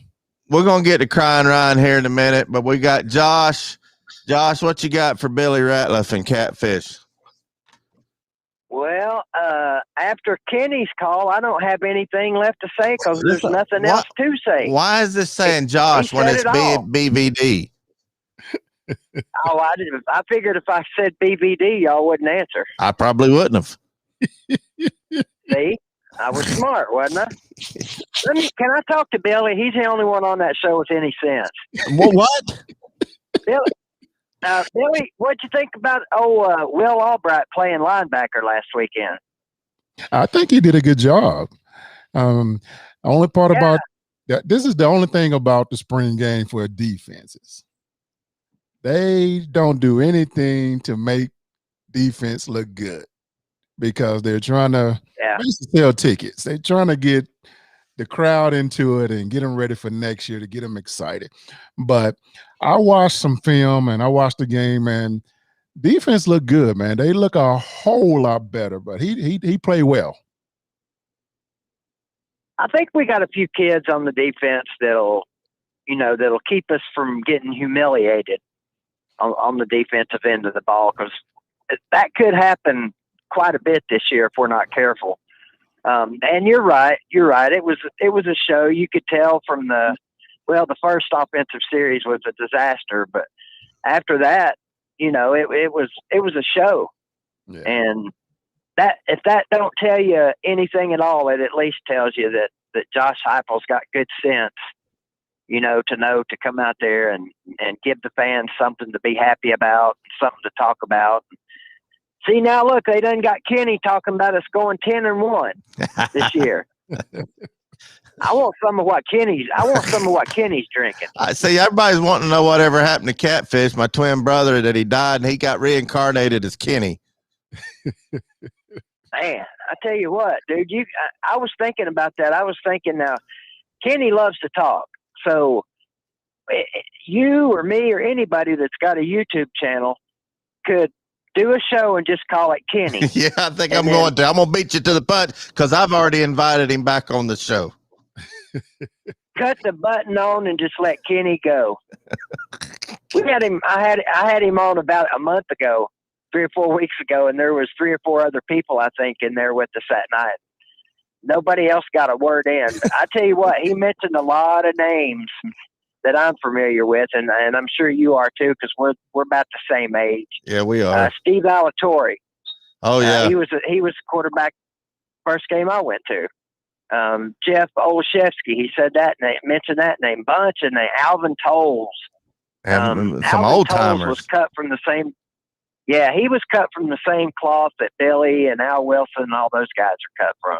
We're going to get to Crying Ryan here in a minute, but we got Josh. Josh, what you got for Billy Ratliff and Catfish? Well, after Kenny's call, I don't have anything left to say because there's nothing else to say. Why is this saying Josh when it's BVD? I figured if I said BVD, y'all wouldn't answer. I probably wouldn't have. See? I was smart, wasn't I? Can I talk to Billy? He's the only one on that show with any sense. Well, what? Billy, what'd you think about Will Albright playing linebacker last weekend? I think he did a good job. Only part about that, this is the only thing about the spring game for defenses. They don't do anything to make defense look good because they're trying to sell tickets. They're trying to get the crowd into it and get them ready for next year to get them excited. But I watched some film and I watched the game, and defense looked good, man. They look a whole lot better, but he played well. I think we got a few kids on the defense that'll keep us from getting humiliated on the defensive end of the ball, because that could happen quite a bit this year if we're not careful. And you're right. It was a show. You could tell from the first offensive series was a disaster, but after that, it was a show. Yeah. And if that don't tell you anything at all, it at least tells you that Josh Heupel's got good sense, you know to come out there and give the fans something to be happy about, something to talk about. See, now look, they done got Kenny talking about us going 10-1 this year. I want some of what Kenny's drinking. I see everybody's wanting to know whatever happened to Catfish, my twin brother, that he died and he got reincarnated as Kenny. Man, I tell you what, dude, I was thinking about that. I was thinking now, Kenny loves to talk. So you or me or anybody that's got a YouTube channel could do a show and just call it Kenny. Yeah, I think I'm going to beat you to the punch because I've already invited him back on the show. Cut the button on and just let Kenny go. We had him. I had him on about a month ago, 3 or 4 weeks ago, and there was 3 or 4 other people I think in there with us that night. Nobody else got a word in. I tell you what, he mentioned a lot of names that I'm familiar with, and I'm sure you are too, because we're about the same age. Yeah, we are. Steve Alatorre. Oh yeah, he was the quarterback first game I went to. Jeff Olszewski, he said that name, mentioned that name. Bunch of names. Alvin Tolles. And some old timers. Was cut from the same. Yeah, he was cut from the same cloth that Billy and Al Wilson and all those guys are cut from.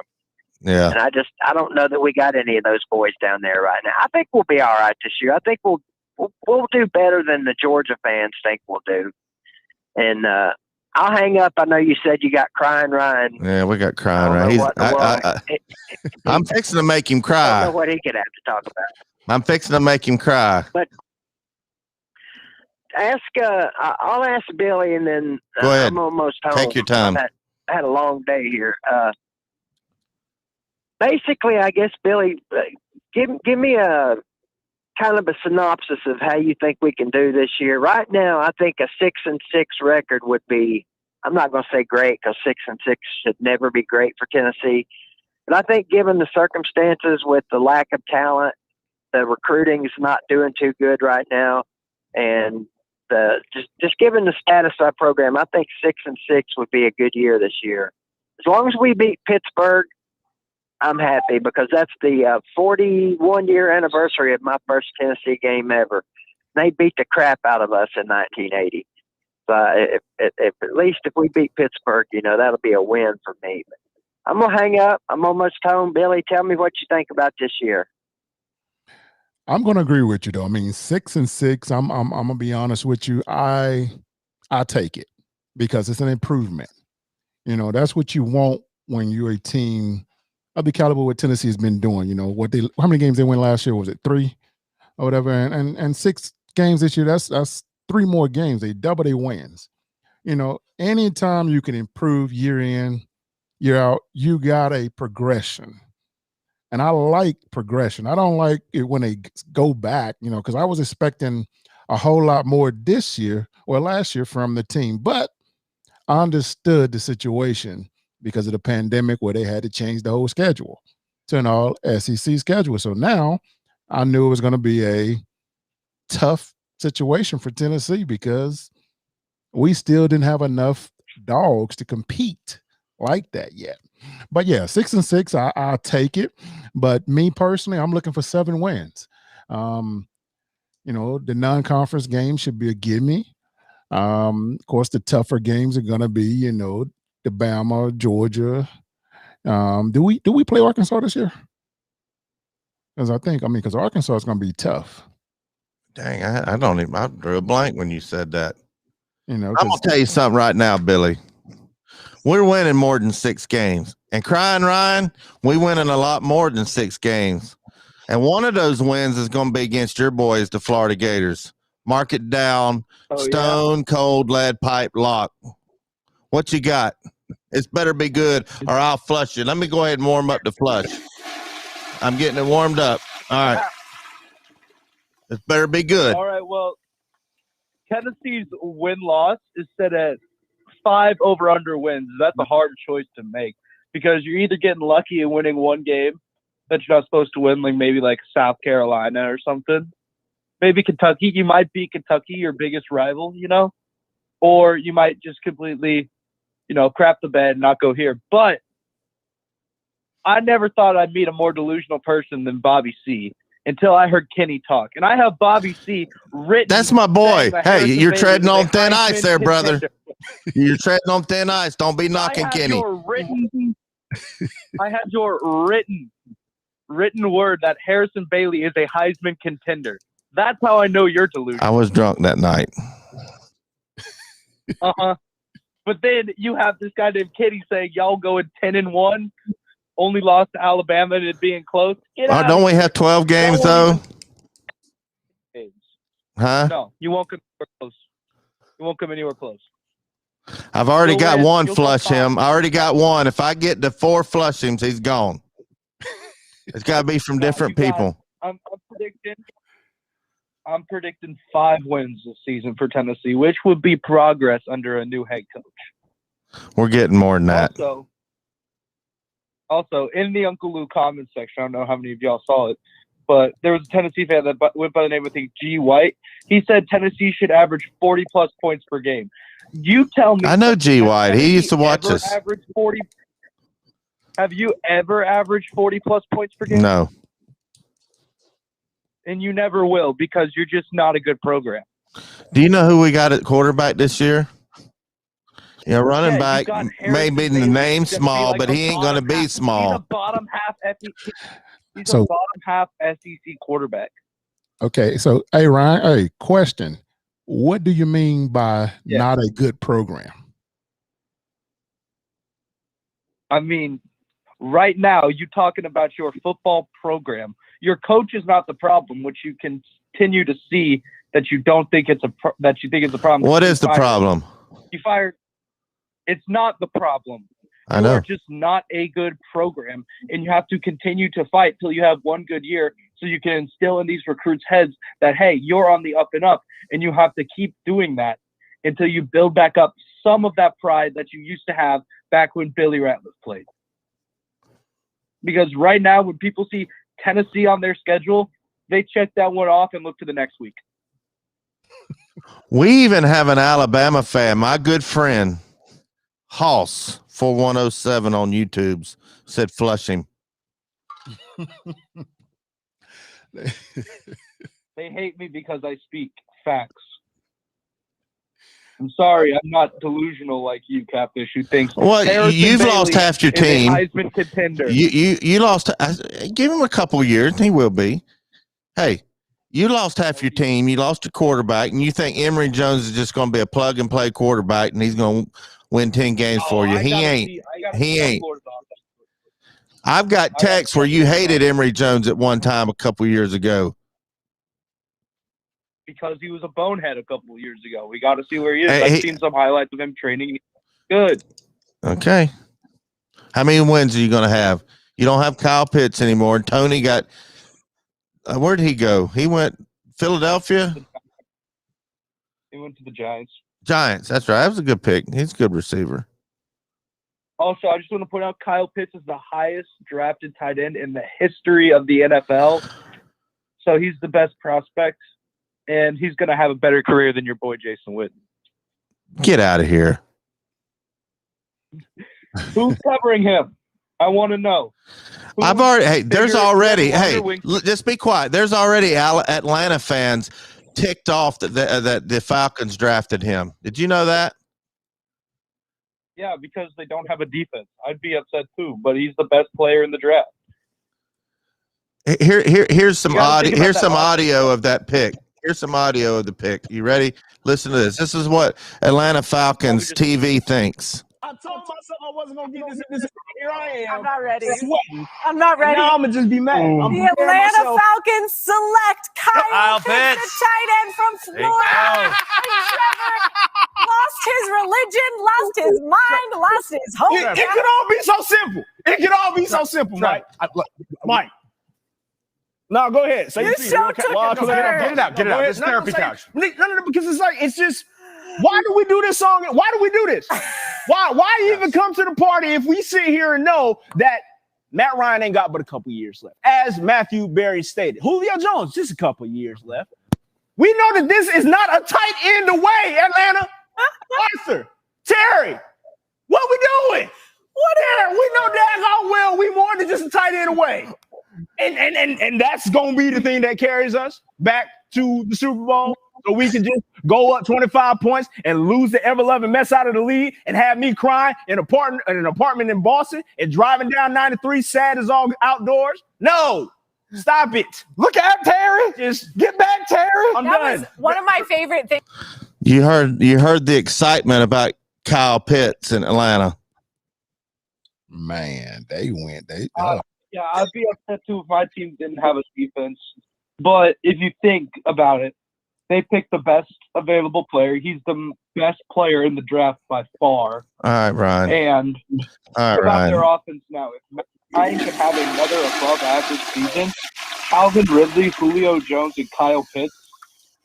Yeah. And I don't know that we got any of those boys down there right now. I think we'll be all right this year. I think we'll do better than the Georgia fans think we'll do. And I'll hang up. I know you said you got Crying Ryan. Yeah, we got Crying Ryan. I'm fixing to make him cry. I don't know what he could have to talk about. I'm fixing to make him cry. But I'll ask Billy, and then go ahead. I'm almost home. Take your time. I had a long day here. Basically, I guess, Billy, give me a kind of a synopsis of how you think we can do this year. Right now, I think a 6-6 record would be, I'm not going to say great, because 6-6 should never be great for Tennessee. But I think given the circumstances with the lack of talent, the recruiting is not doing too good right now, and just given the status of our program, I think 6-6 would be a good year this year. As long as we beat Pittsburgh, I'm happy, because that's the 41-year anniversary of my first Tennessee game ever. They beat the crap out of us in 1980. So at least if we beat Pittsburgh, that'll be a win for me. But I'm going to hang up. I'm almost home. Billy, tell me what you think about this year. I'm going to agree with you, though. I mean, 6-6, I'm going to be honest with you. I take it because it's an improvement. That's what you want when you're a team of the caliber what Tennessee has been doing. How many games they won last year? Was it 3 or whatever? And 6 games this year, that's 3 more games. They double their wins. Anytime you can improve year in, year out, you got a progression. And I like progression. I don't like it when they go back, because I was expecting a whole lot more this year or last year from the team. But I understood the situation because of the pandemic where they had to change the whole schedule to an all SEC schedule. So now I knew it was going to be a tough situation for Tennessee because we still didn't have enough dogs to compete like that yet. But yeah, 6-6, I'll take it. But me personally, I'm looking for 7 wins. The non-conference games should be a gimme. Of course, the tougher games are going to be, the Bama, Georgia. Do we play Arkansas this year? Because Arkansas is going to be tough. Dang, I drew a blank when you said that. I'm going to tell you something right now, Billy. We're winning more than 6 games. And Crying Ryan, we winning a lot more than 6 games. And one of those wins is going to be against your boys, the Florida Gators. Mark it down. Stone cold lead pipe lock. What you got? It's better be good or I'll flush you. Let me go ahead and warm up the flush. I'm getting it warmed up. All right. It better be good. All right, well, Tennessee's win-loss is set at 5 over-under wins. That's a hard choice to make because you're either getting lucky and winning one game that you're not supposed to win, like South Carolina or something. Maybe Kentucky. You might beat Kentucky, your biggest rival, or you might just completely crap the bed and not go here. But I never thought I'd meet a more delusional person than Bobby C. until I heard Kenny talk. And I have Bobby C. written. That's my boy. Hey, you're Bailey treading on is a thin Heisman ice there, brother. contender. You're treading on thin ice. Don't be knocking Kenny. I have your written word that Harrison Bailey is a Heisman contender. That's how I know you're delusional. I was drunk that night. But then you have this guy named Kenny saying y'all going 10-1, only lost to Alabama and it being close. Don't we have 12 games though? Huh? No, you won't come anywhere close. You won't come anywhere close. I've already got one flush him. I already got one. If I get to 4 flush hims, he's gone. It's got to be from different people. I'm predicting 5 wins this season for Tennessee, which would be progress under a new head coach. We're getting more than that. Also, in the Uncle Lou comments section, I don't know how many of y'all saw it, but there was a Tennessee fan that went by the name of G. White. He said Tennessee should average 40-plus points per game. You tell me. I know G. White. He used to watch us. Have you ever averaged 40-plus points per game? No. And you never will because you're just not a good program. Do you know who we got at quarterback this year? Yeah, running back, maybe the name small, but he ain't going to be small. He's a bottom half SEC. He's a bottom half SEC quarterback. Okay, so hey Ryan, hey, question. What do you mean by not a good program? I mean, right now you're talking about your football program. Your coach is not the problem, which you continue to see that you don't think it's a problem. What is the problem? You fired. It's not the problem. I know. You're just not a good program, and you have to continue to fight till you have one good year so you can instill in these recruits' heads that, hey, you're on the up and up, and you have to keep doing that until you build back up some of that pride that you used to have back when Billy Ratliff played. Because right now, when people see Tennessee on their schedule, they check that one off and look to the next week. We even have an Alabama fan, my good friend, Hoss 4107 on YouTube's said flush him. They hate me because I speak facts. I'm sorry, I'm not delusional like you, Catfish, who thinks. Well, you've Bailey lost half your team. Heisman contender. You lost. Give him a couple of years, he will be. Hey, you lost half your team. You lost a quarterback, and you think Emory Jones is just going to be a plug and play quarterback, and he's going to win 10 games for you. He ain't. I've got texts where you hated Emory Jones at one time a couple years ago. Because he was a bonehead a couple of years ago. We got to see where he is. I've seen some highlights of him training. Good. Okay. How many wins are you going to have? You don't have Kyle Pitts anymore. Tony got where did he go? He went Philadelphia? He went to the Giants. Giants, that's right. That was a good pick. He's a good receiver. Also, I just want to point out Kyle Pitts is the highest drafted tight end in the history of the NFL. So he's the best prospect, and he's going to have a better career than your boy Jason Witten. Get out of here. Who's covering him? I want to know. Just be quiet. There's already Atlanta fans ticked off that the Falcons drafted him. Did you know that? Yeah, because they don't have a defense. I'd be upset too, but he's the best player in the draft. Here's some audio. Here's some audio of that pick. Here's some audio of the pick. You ready? Listen to this. This is what Atlanta Falcons TV thinks. I told myself I wasn't gonna get this. Here I am. I'm not ready. Sweating. I'm not ready. Now I'm gonna just be mad. The Atlanta Falcons select Kyle Pitts, the tight end from Florida. Trevor lost his religion, lost his mind, lost his hope. It could all be so simple. It could all be so simple, Mike. Mike. No, go ahead. Say you so took Get it out. It's therapy couch. No, because it's just, why do we do this song? Why do we do this? Why even come to the party if we sit here and know that Matt Ryan ain't got but a couple years left? As Matthew Berry stated, Julio Jones, just a couple years left. We know that this is not a tight end away, Atlanta. Arthur, Terry, What we doing? What there? We know daggone well we more than just a tight end away. And that's gonna be the thing that carries us back to the Super Bowl. So we can just go up 25 points and lose the ever-loving mess out of the league and have me crying in an apartment in Boston and driving down 93 sad as all outdoors. No. Stop it. Look out, Terry. Just get back, Terry. I'm that done. was one of my favorite things. You heard the excitement about Kyle Pitts in Atlanta. Man, they went. Yeah, I'd be upset too if my team didn't have a defense. But if you think about it, they picked the best available player. He's the best player in the draft by far. All right, Ryan. And all right, about Ryan. their offense now, if Ryan can have another above-average season, Calvin Ridley, Julio Jones, and Kyle Pitts,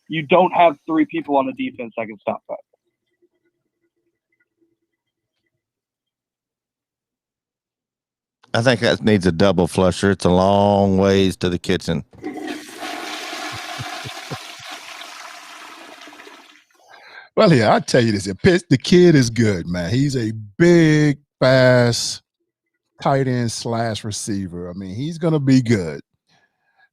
you don't have three people on the defense that can stop that. I think that needs a double flusher. It's a long ways to the kitchen. Well, yeah, I'll tell you this. The kid is good, man. He's a big, fast tight end / receiver. I mean, he's going to be good.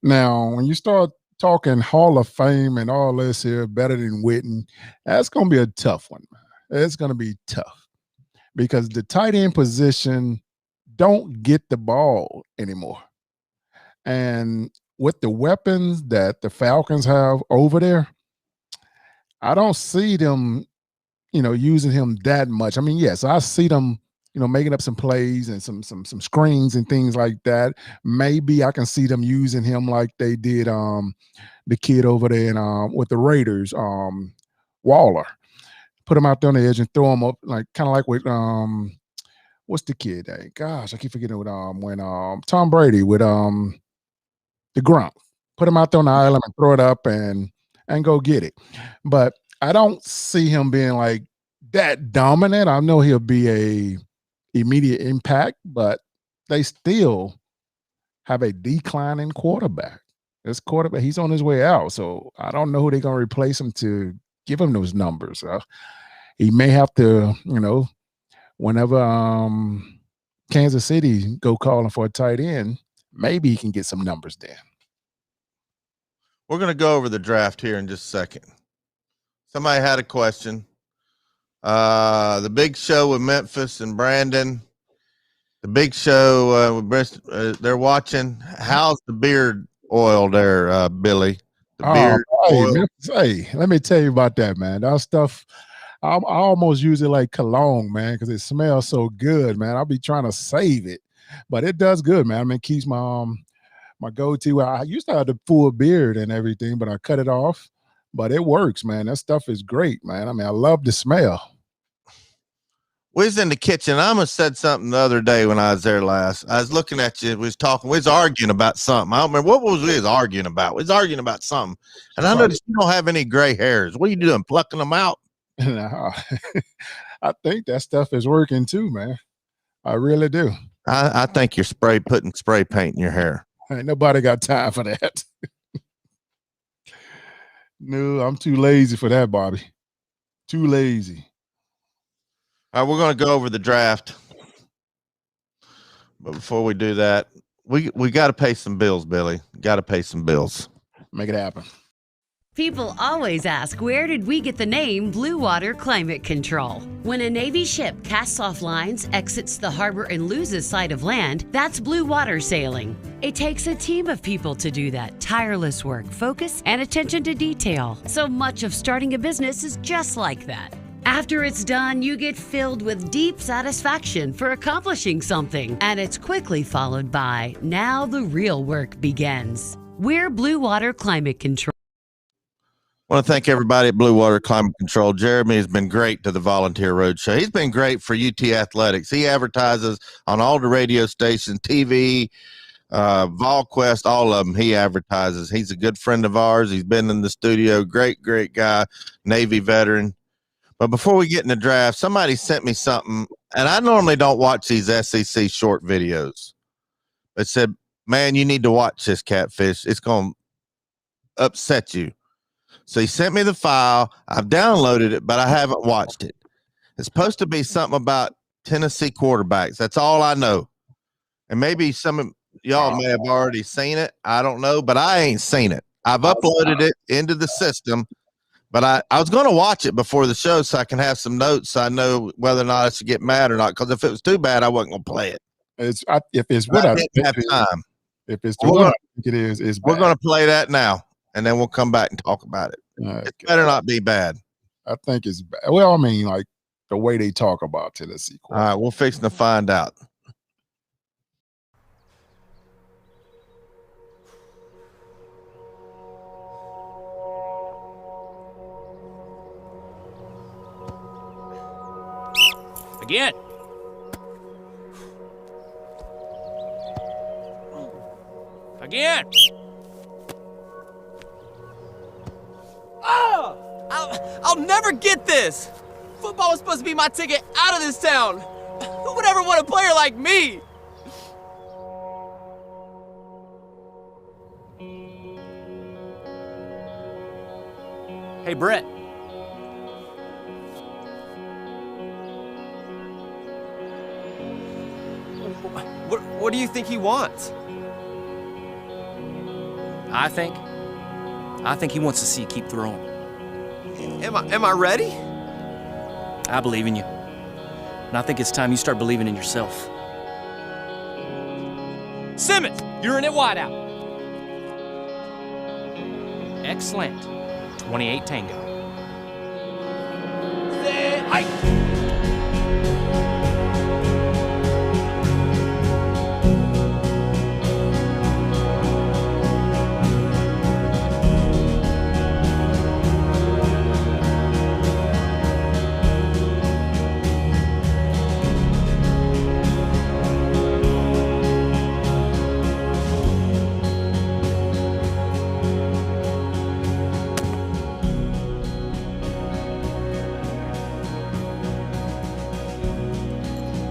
Now, when you start talking Hall of Fame and all this here, better than Witten, that's going to be a tough one, man. It's going to be tough because the tight end position don't get the ball anymore. And with the weapons that the Falcons have over there, I don't see them, using him that much. I mean, yes, I see them, making up some plays and some screens and things like that. Maybe I can see them using him like they did the kid over there with the Raiders, Waller. Put him out there on the edge and throw him up, like kind of like with what's the kid? Gosh, I keep forgetting with when Tom Brady with the Gronk. Put him out there on the island and throw it up and go get it. But I don't see him being like that dominant. I know he'll be a immediate impact, but they still have a declining quarterback. This quarterback, he's on his way out. So I don't know who they're going to replace him to give him those numbers. He may have to, whenever Kansas City go calling for a tight end, maybe he can get some numbers there. We're going to go over the draft here in just a second. Somebody had a question. The big show with Memphis and Brandon. The big show they're watching. How's the beard oil there, Billy? The beard oil. Hey, let me tell you about that, man. That stuff, I almost use it like cologne, man, because it smells so good, man. I'll be trying to save it, but it does good, man. I mean, it keeps my go-to. I used to have the full beard and everything, but I cut it off. But it works, man. That stuff is great, man. I mean, I love the smell. We was in the kitchen. I almost said something the other day when I was there last. I was looking at you. We was arguing about something. I don't remember what we was arguing about. We was arguing about something. And I noticed you don't have any gray hairs. What are you doing, plucking them out? I think that stuff is working too, man. I really do. I think you're putting spray paint in your hair. Ain't nobody got time for that. No, I'm too lazy for that, Bobby. Too lazy. All right, we're going to go over the draft. But before we do that, we got to pay some bills, Billy. Got to pay some bills. Make it happen. People always ask, where did we get the name Blue Water Climate Control? When a Navy ship casts off lines, exits the harbor, and loses sight of land, that's blue water sailing. It takes a team of people to do that. Tireless work, focus, and attention to detail. So much of starting a business is just like that. After it's done, you get filled with deep satisfaction for accomplishing something. And it's quickly followed by, now the real work begins. We're Blue Water Climate Control. I want to thank everybody at Blue Water Climate Control. Jeremy has been great to the Volunteer Roadshow. He's been great for UT Athletics. He advertises on all the radio stations, TV, VolQuest, all of them. He advertises. He's a good friend of ours. He's been in the studio. Great guy, Navy veteran. But before we get in the draft, somebody sent me something, and I normally don't watch these SEC short videos. It said, man, you need to watch this, Catfish. It's going to upset you. So he sent me the file. I've downloaded it, but I haven't watched it. It's supposed to be something about Tennessee quarterbacks. That's all I know. And maybe some of y'all may have already seen it. I don't know, but I ain't seen it. I've uploaded it into the system, but I was going to watch it before the show so I can have some notes so I know whether or not I should get mad or not. Because if it was too bad, I wasn't going to play it. If it's what I didn't have time. If it's the one I think it is, it's bad. We're going to play that now, and then we'll come back and talk about it. Okay. It better not be bad. I think it's bad. Well, I mean, like the way they talk about Tennessee. All right, we're fixing to find out. Again. Again. Oh! I'll never get this. Football was supposed to be my ticket out of this town. Who would ever want a player like me? Hey, Brett. What do you think he wants? I think he wants to see you keep throwing. Am I ready? I believe in you. And I think it's time you start believing in yourself. Simmons, you're in at wideout. Excellent. 28 Tango.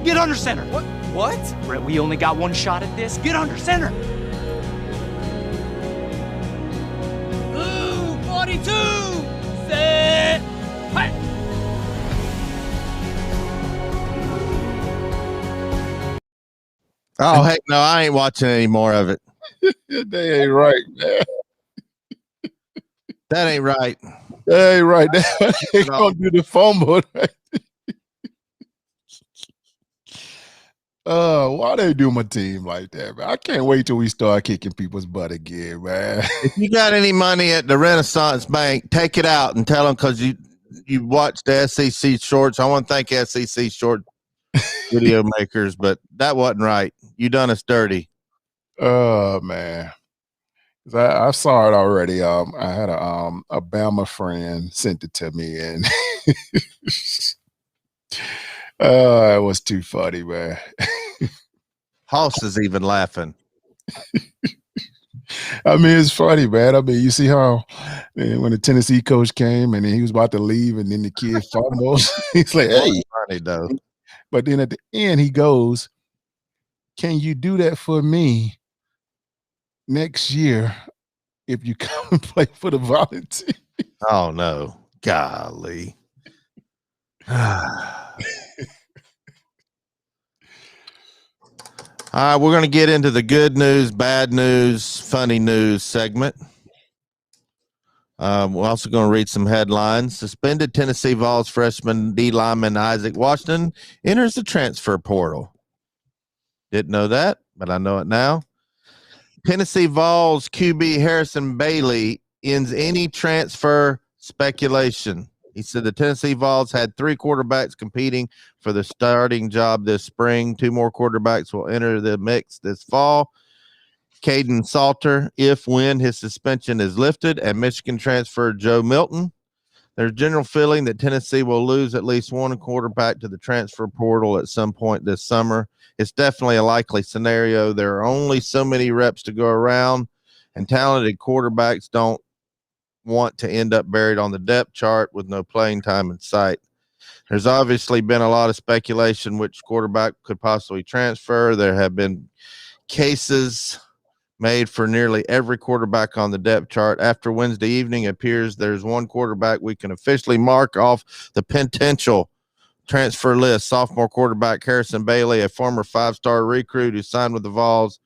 Get under center. What? Brett, we only got one shot at this. Get under center. Ooh, 42. Set. Hey. Oh, heck no, I ain't watching any more of it. They ain't right, man. That ain't right. That ain't right. They gonna do the fumble. Why they do my team like that, man? I can't wait till we start kicking people's butt again, man. If you got any money at the Renaissance Bank, take it out and tell them because you watched the SEC shorts. I want to thank SEC short video makers, but that wasn't right. You done us dirty. Oh man, I saw it already. I had a Bama friend sent it to me, and it was too funny, man. Hoss is even laughing. I mean, it's funny, man. I mean, you see how when the Tennessee coach came and then he was about to leave, and then the kid fumbles. He's like, "Hey, funny though." But then at the end, he goes, "Can you do that for me next year if you come and play for the Volunteers?" Oh no, golly. All right, we're going to get into the good news, bad news, funny news segment. We're also going to read some headlines. Suspended Tennessee Vols freshman D lineman Isaac Washington enters the transfer portal. Didn't know that, but I know it now. Tennessee Vols QB Harrison Bailey ends any transfer speculation. He said the Tennessee Vols had 3 quarterbacks competing for the starting job this spring. 2 more quarterbacks will enter the mix this fall. Caden Salter, when his suspension is lifted, and Michigan transfer Joe Milton. There's general feeling that Tennessee will lose at least one quarterback to the transfer portal at some point this summer. It's definitely a likely scenario. There are only so many reps to go around, and talented quarterbacks don't want to end up buried on the depth chart with no playing time in sight. There's obviously been a lot of speculation which quarterback could possibly transfer. There have been cases made for nearly every quarterback on the depth chart. After Wednesday evening, it appears there's one quarterback we can officially mark off the potential transfer list. Sophomore quarterback Harrison Bailey, a former 5-star recruit who signed with the Vols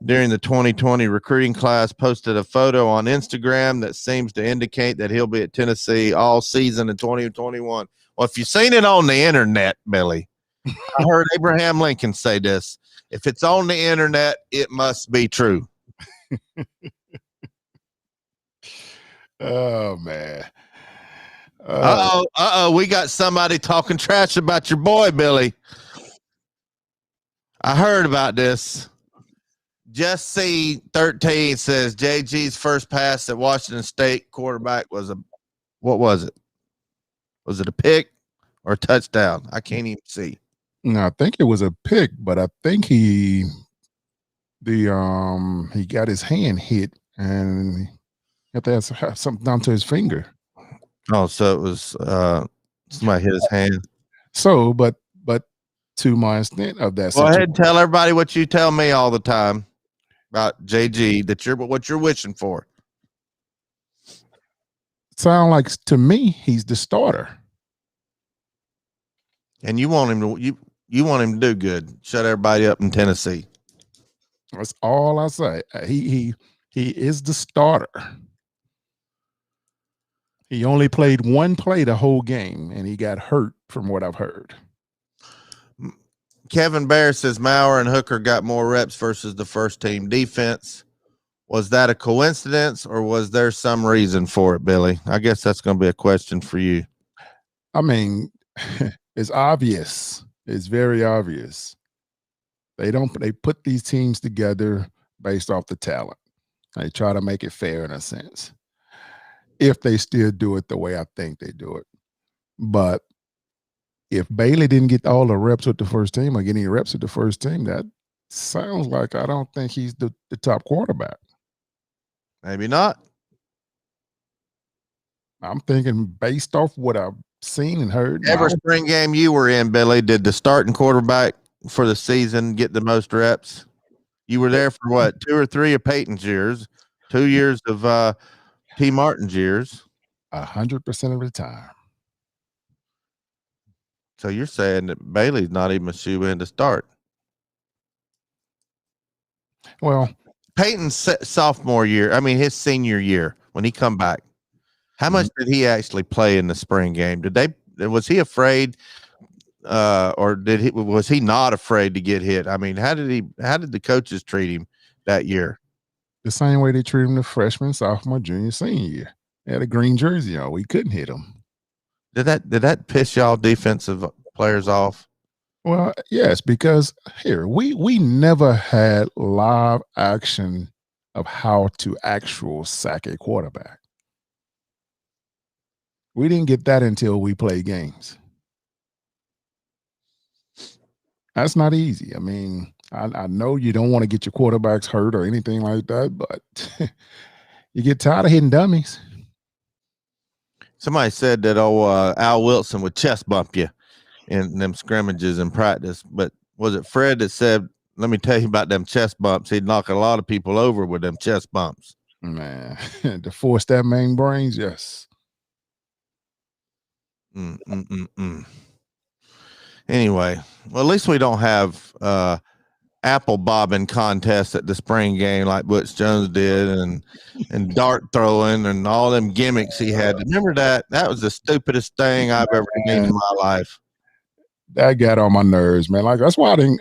during the 2020 recruiting class, posted a photo on Instagram that seems to indicate that he'll be at Tennessee all season in 2021. Well, if you've seen it on the internet, Billy, I heard Abraham Lincoln say this. If it's on the internet, it must be true. Oh, man. We got somebody talking trash about your boy, Billy. I heard about this. Just C 13 says JG's first pass at Washington State quarterback was what was it? Was it a pick or a touchdown? I can't even see. No, I think it was a pick, but I think he got his hand hit and he had to have something down to his finger. Oh, so it was somebody hit his hand. So, but to my extent of that, go ahead and tell everybody what you tell me all the time about JG, what you're wishing for. Sound like to me he's the starter, and you want him to you want him to do good. Shut everybody up in Tennessee. That's all I say. He is the starter. He only played one play the whole game, and he got hurt from what I've heard. Kevin Bear says Maurer and Hooker got more reps versus the first team defense. Was that a coincidence, or was there some reason for it, Billy? I guess that's going to be a question for you. I mean, it's obvious. It's very obvious. They put these teams together based off the talent. They try to make it fair in a sense, if they still do it the way I think they do it. But if Bailey didn't get all the reps with the first team or get any reps with the first team, that sounds like I don't think he's the top quarterback. Maybe not. I'm thinking based off what I've seen and heard. Every spring game you were in, Billy, did the starting quarterback for the season get the most reps? You were there for what, 2 or 3 of Peyton's years, 2 years of T. Martin's years. 100% of the time. So you're saying that Bailey's not even a shoe-in to start? Well, Peyton's sophomore year, his senior year, when he come back, how much did he actually play in the spring game? Was he afraid, or was he not afraid to get hit? How did the coaches treat him that year? The same way they treat him the freshman, sophomore, junior, senior year. They had a green jersey on. We couldn't hit him. Did that piss y'all defensive players off? Well, yes, because here we never had live action of how to actual sack a quarterback. We didn't get that until we play games. That's not easy. I know you don't want to get your quarterbacks hurt or anything like that, but you get tired of hitting dummies. Somebody said that Al Wilson would chest bump you in them scrimmages in practice, but was it Fred that said, let me tell you about them chest bumps? He'd knock a lot of people over with them chest bumps. Man, to force that main brains, yes. Anyway, well, at least we don't have apple bobbing contests at the spring game like Butch Jones did, and dart throwing and all them gimmicks he had. Remember that? That was the stupidest thing I've ever seen in my life. That got on my nerves, man. Like, that's why I didn't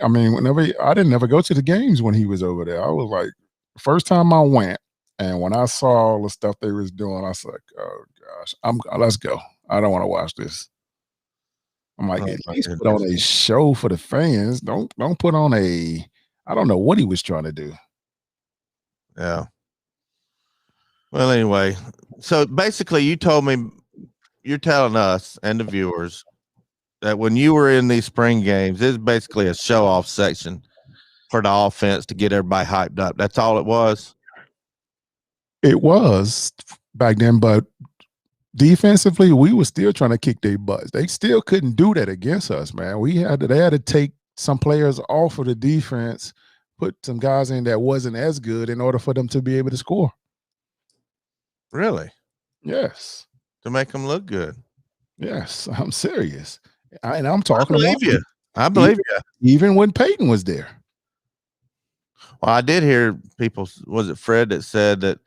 never go to the games when he was over there. I was like, first time I went, and when I saw all the stuff they was doing, I was like, oh gosh, let's go. I don't want to watch this. I'm like, at least put on a show for the fans. Don't put on I don't know what he was trying to do. Yeah. Well, anyway, so basically you told me, you're telling us and the viewers that when you were in these spring games, it's basically a show-off section for the offense to get everybody hyped up. That's all it was? It was back then, but defensively, we were still trying to kick their butts. They still couldn't do that against us, man. They had to take some players off of the defense, put some guys in that wasn't as good in order for them to be able to score. Really? Yes. To make them look good. Yes, I'm serious. And I'm talking I believe about you. I believe you. Even when Peyton was there. Well, I did hear people. Was it Fred that said that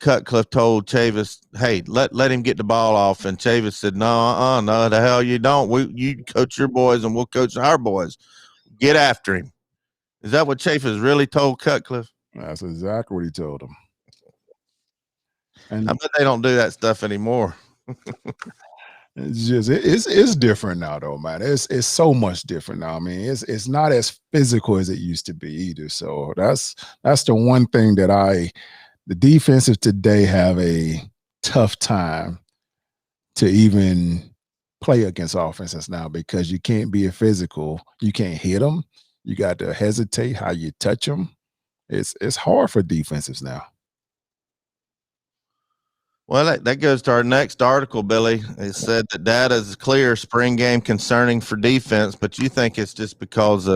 Cutcliffe told Chavis, "Hey, let him get the ball off," and Chavis said, "No, no, the hell you don't. You coach your boys, and we'll coach our boys. Get after him." Is that what Chavis really told Cutcliffe? That's exactly what he told him. And I bet they don't do that stuff anymore. It's just it's different now, though, man. It's so much different now. I mean, it's not as physical as it used to be either. So that's the one thing that the defensive today have a tough time to even play against offenses now, because you can't be a physical. You can't hit them. You got to hesitate how you touch them. It's hard for defensives now. Well, that goes to our next article, Billy. It said that data is clear spring game concerning for defense, but you think it's just because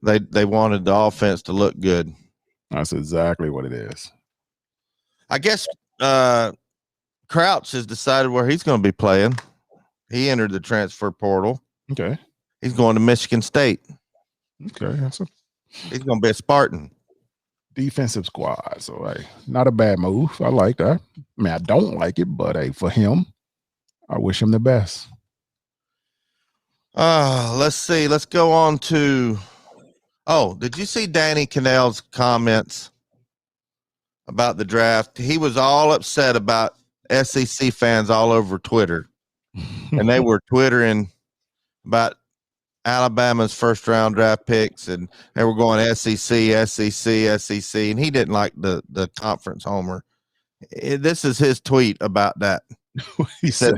they wanted the offense to look good. That's exactly what it is. I guess Crouch has decided where he's going to be playing. He entered the transfer portal. Okay. He's going to Michigan State. Okay. He's going to be a Spartan. Defensive squad. So, hey, not a bad move. I like that. I mean, I don't like it, but hey, for him, I wish him the best. Let's see. Let's go on to. Oh, did you see Danny Cannell's comments about the draft? He was all upset about SEC fans all over Twitter, and they were twittering about Alabama's first round draft picks, and they were going SEC, and he didn't like the conference homer. This is his tweet about that. He said,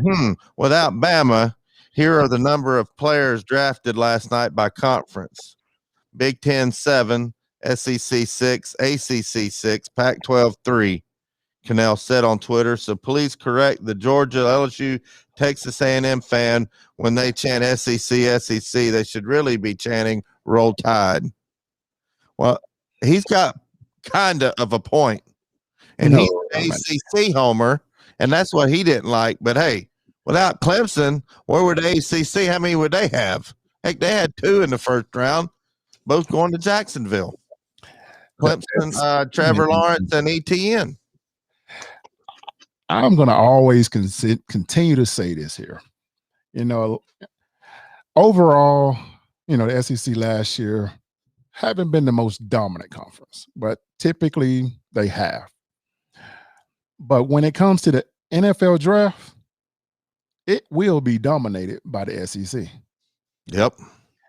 without Bama, here are the number of players drafted last night by conference. Big Ten 7, SEC 6, ACC 6, Pac-12 3. Cannell said on Twitter, so please correct the Georgia, LSU, Texas A&M fan when they chant SEC, they should really be chanting Roll Tide. Well, he's got kind of a point. And he's an ACC homer, and that's what he didn't like. But, hey, without Clemson, where would the ACC, how many would they have? Heck, they had 2 in the first round, both going to Jacksonville. Clemson, Trevor Lawrence, and ETN. I'm going to always continue to say this here. Overall, the SEC last year haven't been the most dominant conference, but typically they have. But when it comes to the NFL draft, it will be dominated by the SEC. Yep.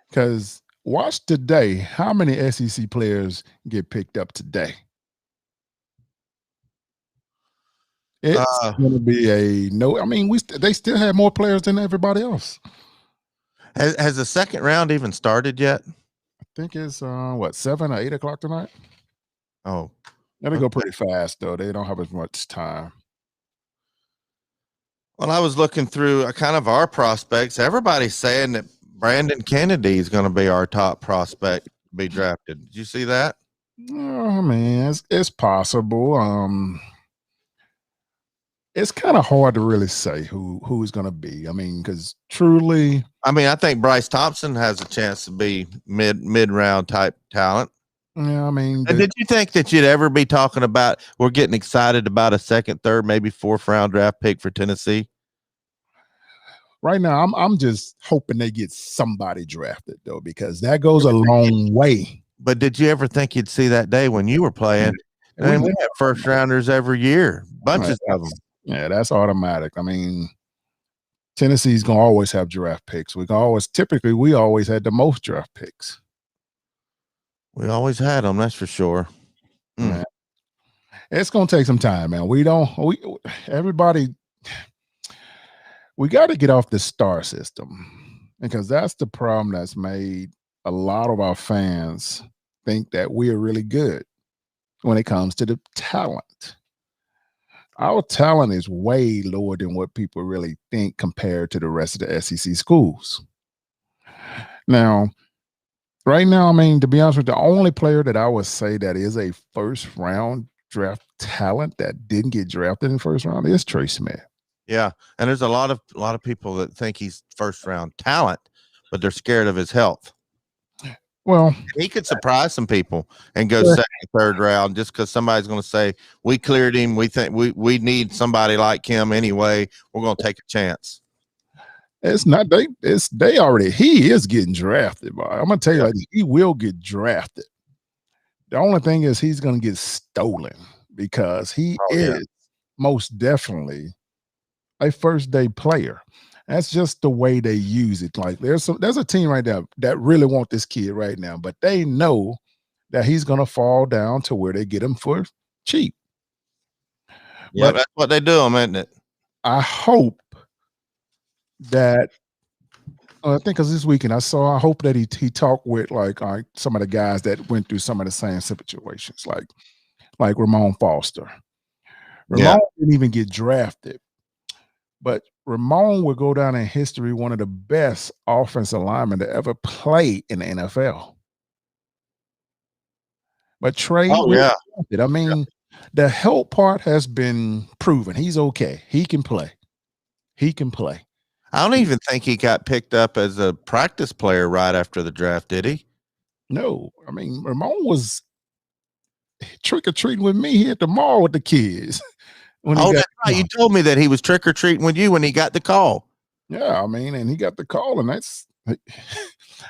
Because watch today, how many SEC players get picked up today? It's going to be they still have more players than everybody else. Has the second round even started yet? I think it's 7 or 8 o'clock tonight. Oh, they go pretty fast though. They don't have as much time. Well, I was looking through kind of our prospects. Everybody's saying that Brandon Kennedy is going to be our top prospect to be drafted. Did you see that? Oh man, it's possible. It's kind of hard to really say who's going to be. I mean, because truly, I think Bryce Thompson has a chance to be mid round type talent. Yeah, did you think that you'd ever be talking about we're getting excited about a second, third, maybe fourth round draft pick for Tennessee? Right now, I'm just hoping they get somebody drafted though, because that goes a long way. But did you ever think you'd see that day when you were playing? We have first rounders every year, bunches of them. Yeah, that's automatic. Tennessee's gonna always have draft picks. We always had the most draft picks. We always had them, that's for sure. Yeah. It's gonna take some time, man. We got to get off the star system, because that's the problem that's made a lot of our fans think that we're really good when it comes to the talent. Our talent is way lower than what people really think compared to the rest of the SEC schools. Now, right now, to be honest with you, the only player that I would say that is a first round draft talent that didn't get drafted in the first round is Trey Smith. Yeah, and there's a lot of people that think he's first round talent, but they're scared of his health. Well, he could surprise some people and go Yeah. second, third round just because somebody's going to say we cleared him. We think we need somebody like him anyway. We're going to take a chance. It's not they already he is getting drafted, boy. I'm gonna tell you like he will get drafted. The only thing is he's gonna get stolen because he is most definitely a first day player. That's just the way they use it. Like there's a team right there that really want this kid right now, but they know that he's gonna fall down to where they get him for cheap. Yeah, But that's what they do, isn't it? I hope that I think because this weekend I hope that he talked with like some of the guys that went through some of the same situations, like Ramon Foster. Ramon didn't even get drafted, but Ramon will go down in history one of the best offensive linemen to ever play in the NFL. But Trey, I mean, the help part has been proven. He's okay. He can play. He can play. I don't even think he got picked up as a practice player right after the draft, did he? No. I mean, Ramon was trick-or-treating with me here at the mall with the kids. That's right. You told me that he was trick-or-treating with you when he got the call. Yeah, I mean, and he got the call, and that's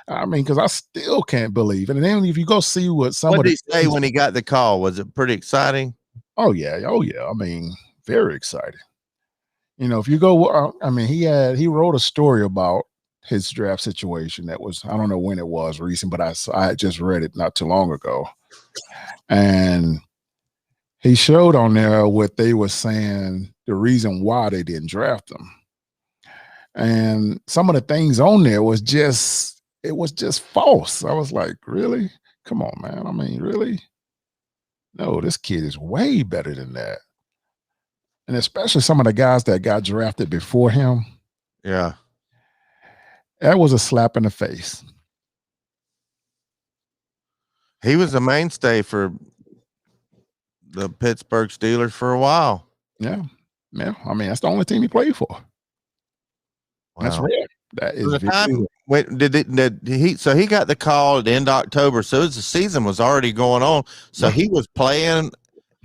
I mean, because I still can't believe it. And then if you go see what did he say when he got the call? Was it pretty exciting? Oh yeah. I mean, very exciting. You know, if you go, I mean, he wrote a story about his draft situation that was, I don't know when it was recent, but I had just read it not too long ago. And he showed on there what they were saying, the reason why they didn't draft him. And some of the things on there was just false. I was like, really? Come on, man. I mean, really? No, this kid is way better than that. And especially some of the guys that got drafted before him. Yeah. That was a slap in the face. He was a mainstay for the Pittsburgh Steelers for a while. Yeah. Yeah. I mean, that's the only team he played for. Wow. That's rare. That is so he got the call at the end of October. So the season was already going on. So he was playing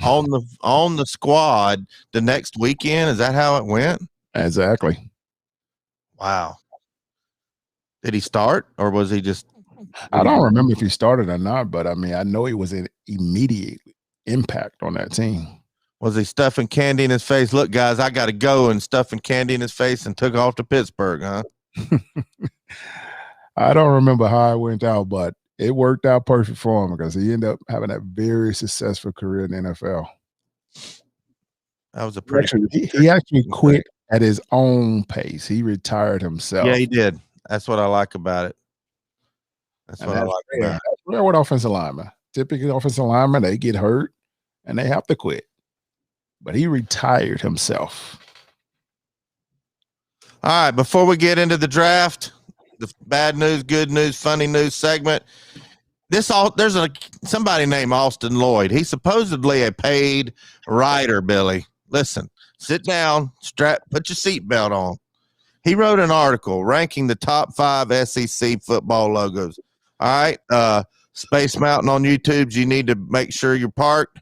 on the squad the next weekend. Is that how it went? Exactly. Wow. Did he start or was he just? I don't remember if he started or not, but I mean, I know he was an immediate impact on that team. Was he stuffing candy in his face? Look, guys, I got to go, and stuffing candy in his face and took off to Pittsburgh, huh? I don't remember how it went out, but it worked out perfect for him because he ended up having a very successful career in the NFL. That was a pretty. He actually quit at his own pace. He retired himself. Yeah, he did. That's what I like about it. That's what I like about it. That's rare with offensive linemen. Typically, offensive linemen, they get hurt and they have to quit. But he retired himself. All right, before we get into the draft, the bad news, good news, funny news segment. There's somebody named Austin Lloyd. He's supposedly a paid writer, Billy. Listen, sit down, put your seatbelt on. He wrote an article ranking the top 5 SEC football logos. All right, Space Mountain on YouTube, you need to make sure you're parked.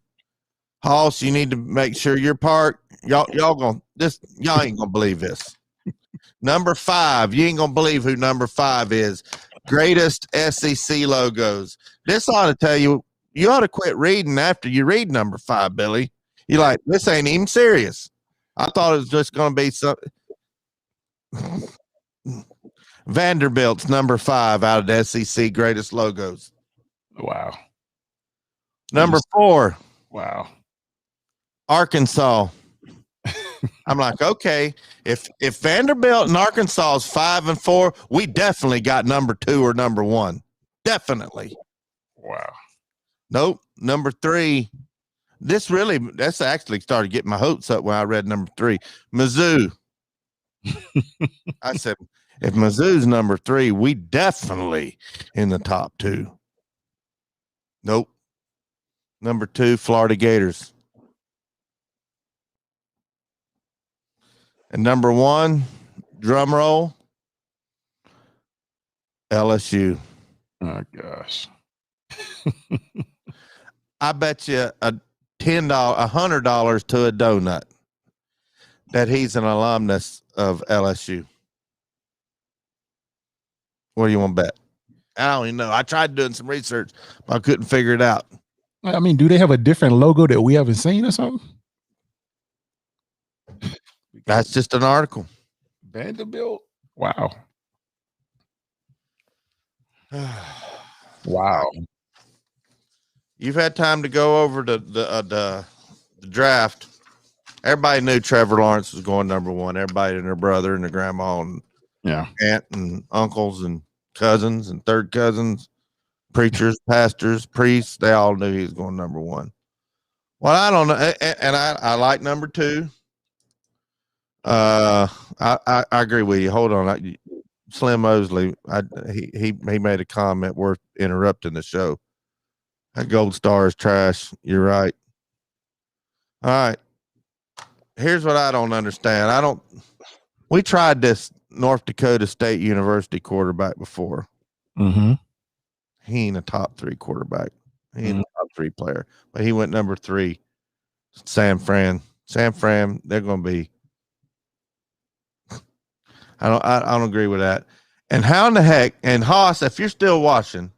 Hoss, you need to make sure you're parked. Y'all ain't gonna believe this. Number 5, you ain't gonna believe who number 5 is. Greatest SEC logos. This ought to tell you ought to quit reading after you read number 5, Billy. You're like, this ain't even serious. I thought it was just gonna be something. Vanderbilt's number 5 out of the SEC greatest logos. Wow. Number 4. Wow. Arkansas. I'm like, okay, if Vanderbilt and Arkansas is 5 and 4, we definitely got number 2 or number 1. Definitely. Wow. Nope. Number 3. That's actually started getting my hopes up when I read number 3. Mizzou. I said, if Mizzou's number 3, we definitely in the top 2. Nope. Number 2, Florida Gators. And number 1, drum roll, LSU. Oh gosh. I bet you $100 to a donut that he's an alumnus of LSU. What do you want to bet? I don't even know. I tried doing some research, but I couldn't figure it out. I mean, do they have a different logo that we haven't seen or something? That's just an article. Vanderbilt. Wow. Wow. You've had time to go over the draft. Everybody knew Trevor Lawrence was going number 1. Everybody and their brother and their grandma and aunt and uncles and cousins and third cousins, preachers, pastors, priests, they all knew he was going number 1. Well, I don't know. And I like number 2. I agree with you. Hold on. Slim Mosley, he made a comment worth interrupting the show. That gold star is trash. You're right. All right. Here's what I don't understand. We tried this North Dakota State University quarterback before. Mm-hmm. He ain't a top 3 quarterback. He ain't a top 3 player, but he went number 3. San Fran, they're going to be. I don't agree with that. And how in the heck? And Haas, if you're still watching,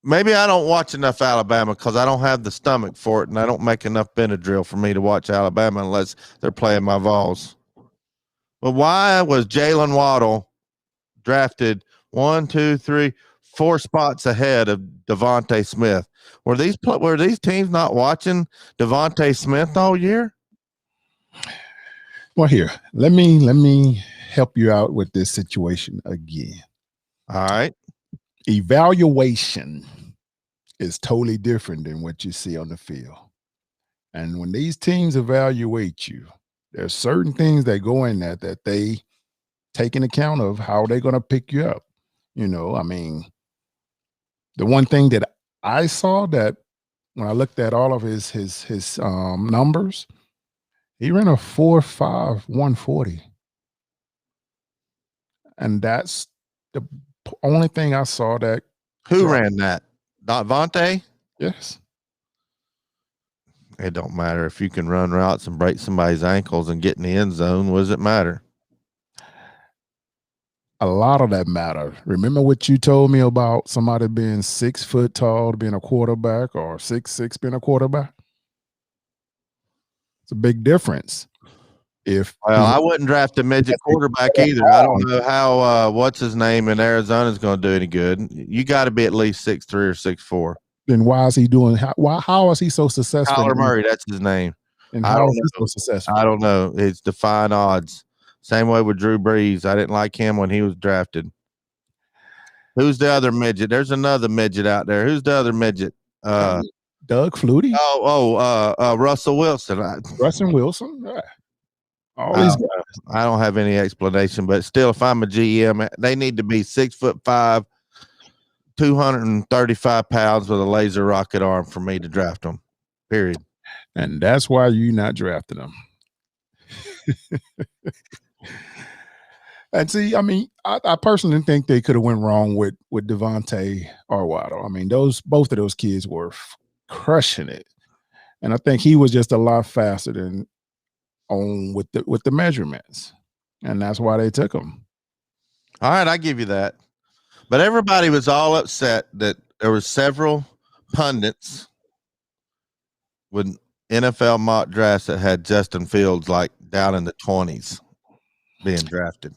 maybe I don't watch enough Alabama because I don't have the stomach for it, and I don't make enough Benadryl for me to watch Alabama unless they're playing my Vols. But why was Jalen Waddle drafted 1, 2, 3, 4 spots ahead of Devontae Smith? Were these teams not watching Devontae Smith all year? Well, here, let me help you out with this situation again. All right. Evaluation is totally different than what you see on the field. And when these teams evaluate you, there's certain things that go in that they take into account of how they're going to pick you up. You know, I mean, the one thing that I saw that when I looked at all of his numbers, he ran a 4.5 140. And that's the only thing I saw that. Who ran that? Devontae? Yes. It don't matter if you can run routes and break somebody's ankles and get in the end zone. What does it matter? A lot of that matter. Remember what you told me about somebody being 6 foot tall to being a quarterback or 6'6" being a quarterback? It's a big difference. I wouldn't draft a midget quarterback either. I don't know how what's his name in Arizona is going to do any good. You got to be at least 6'3" or 6'4". Then why is he doing? How is he so successful? Kyler Murray, that's his name. And how is he so successful? I don't know. It's defying odds. Same way with Drew Brees. I didn't like him when he was drafted. Who's the other midget? There's another midget out there. Who's the other midget? Doug Flutie. Russell Wilson. Russell Wilson. Right. I don't have any explanation, but still, if I'm a GM, they need to be 6'5", 235 pounds with a laser rocket arm for me to draft them. Period. And that's why you're not drafting them. And see, I mean, I personally think they could have went wrong with Devontae or Waddle. I mean, both of those kids were crushing it, and I think he was just a lot faster than with the measurements, and that's why they took him. All right, I give you that. But everybody was all upset that there were several pundits with NFL mock drafts that had Justin Fields like down in the 20s being drafted.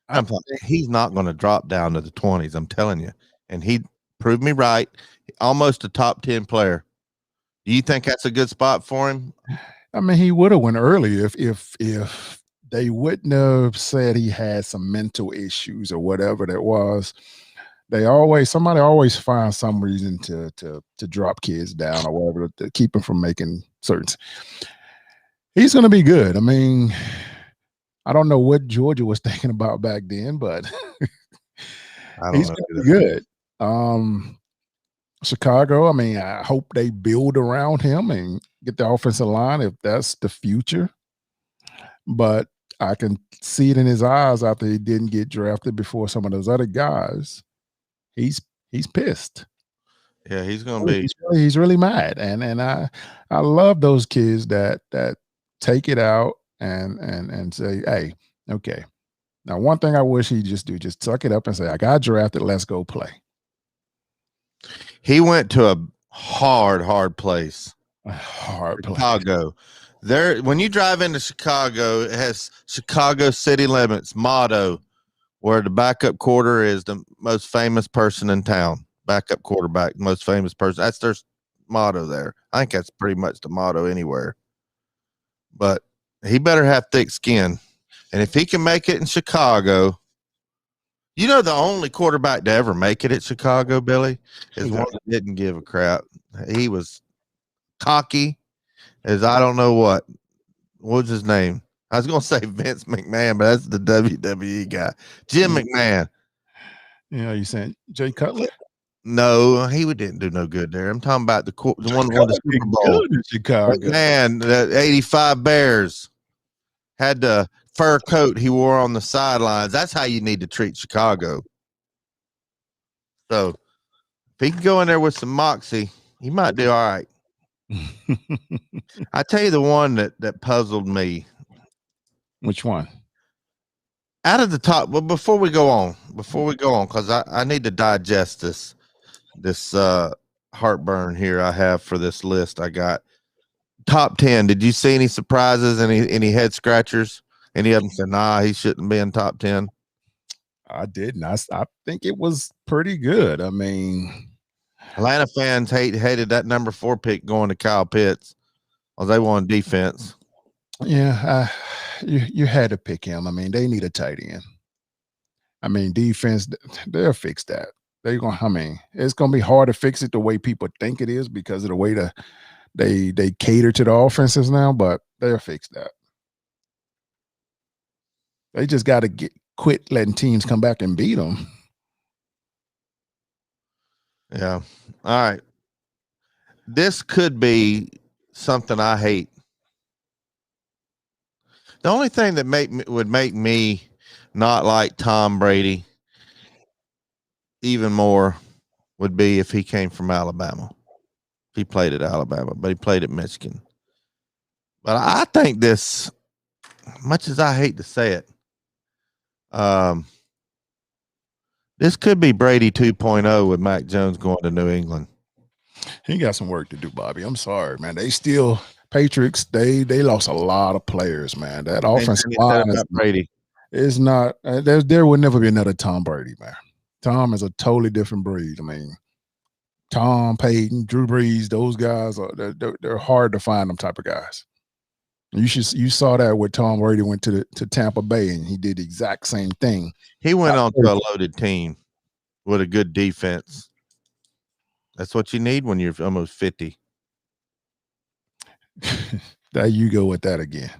I'm like, he's not going to drop down to the 20s, I'm telling you. And he proved me right. Almost a top 10 player. Do you think that's a good spot for him? I mean, he would have went early if they wouldn't have said he had some mental issues or whatever that was. Somebody always finds some reason to drop kids down or whatever to keep them from making certain. He's going to be good. I mean, I don't know what Georgia was thinking about back then, but he's going to be good. Chicago, I mean, I hope they build around him and get the offensive line if that's the future. but I can see it in his eyes after he didn't get drafted before some of those other guys. He's pissed. Yeah, he's gonna be. He's really mad, and I love those kids that take it out and say, hey, okay. Now, one thing I wish he'd just suck it up and say, I got drafted. Let's go play. He went to a hard place. Chicago. There, when you drive into Chicago, it has Chicago city limits motto, where the backup quarter is the most famous person in town. Backup quarterback, most famous person. That's their motto there. I think that's pretty much the motto anywhere. But he better have thick skin. And if he can make it in Chicago, you know, the only quarterback to ever make it at Chicago, Billy, is one that didn't give a crap. He was cocky as I don't know what. What was his name? I was going to say Vince McMahon, but that's the WWE guy. Jim McMahon. Yeah, you saying Jay Cutler? No, he didn't do no good there. I'm talking about the one who won the Super Bowl. In Chicago. Man, the 85 Bears had the fur coat he wore on the sidelines. That's how you need to treat Chicago. So if he can go in there with some moxie, he might do all right. I tell you the one that puzzled me. Which one? Out of the top, well, before we go on, because I need to digest this heartburn here I have for this list. I got top 10. Did you see any surprises, any head scratchers? Any of them said, nah, he shouldn't be in top 10? I didn't. I think it was pretty good. I mean, Atlanta fans hated that number 4 pick going to Kyle Pitts because they wanted defense. Yeah, you had to pick him. I mean, they need a tight end. I mean, defense, they'll fix that. It's gonna be hard to fix it the way people think it is because of the way they cater to the offenses now, but they'll fix that. They just got to quit letting teams come back and beat them. Yeah. All right. This could be something I hate. The only thing that would make me not like Tom Brady even more would be if he came from Alabama. He played at Alabama, but he played at Michigan. But I think this, much as I hate to say it, this could be Brady 2.0 with Mac Jones going to New England. He got some work to do, Bobby. I'm sorry, man. Patriots, they lost a lot of players, man. That offensive line is not there will never be another Tom Brady, man. Tom is a totally different breed. I mean, Tom, Peyton, Drew Brees, those guys they're hard to find, them type of guys. You saw that when Tom Brady went to Tampa Bay and he did the exact same thing. He went on to a loaded team with a good defense. That's what you need when you're almost 50. There you go with that again.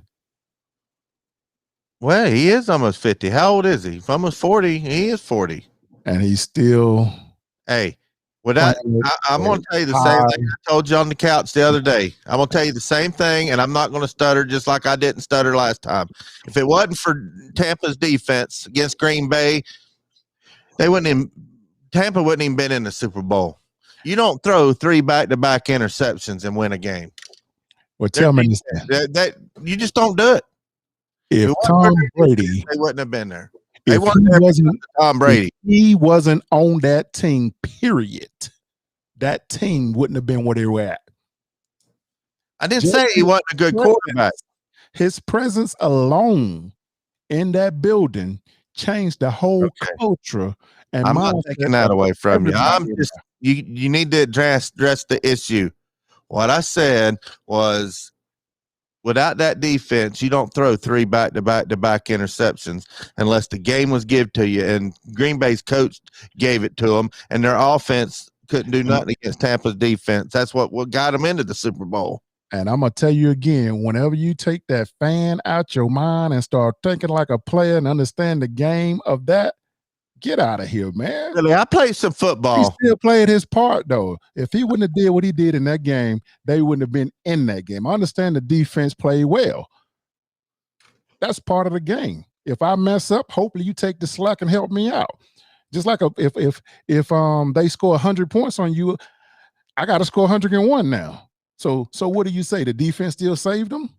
Well, he is almost 50. How old is he? Almost 40. He is 40. And he's still. Hey, I'm going to tell you the same thing I told you on the couch the other day. I'm going to tell you the same thing, and I'm not going to stutter just like I didn't stutter last time. If it wasn't for Tampa's defense against Green Bay, Tampa wouldn't even been in the Super Bowl. You don't throw 3 back-to-back interceptions and win a game. Well, tell me that you just don't do it. If Tom Brady, they wouldn't have been there. If Tom Brady, he wasn't on that team, period, that team wouldn't have been where they were at. I didn't say he wasn't a good quarterback. His presence alone in that building changed the whole culture. And I'm not taking that away from you. I'm just you need to address the issue. What I said was, without that defense, you don't throw 3 back-to-back interceptions unless the game was given to you. And Green Bay's coach gave it to them, and their offense couldn't do nothing against Tampa's defense. That's what got them into the Super Bowl. And I'm going to tell you again, whenever you take that fan out your mind and start thinking like a player and understand the game of that, get out of here, man. Really, I played some football. He still played his part, though. If he wouldn't have did what he did in that game, they wouldn't have been in that game. I understand the defense played well. That's part of the game. If I mess up, hopefully you take the slack and help me out. Just like if they score 100 points on you, I got to score 101 now. So what do you say? The defense still saved them?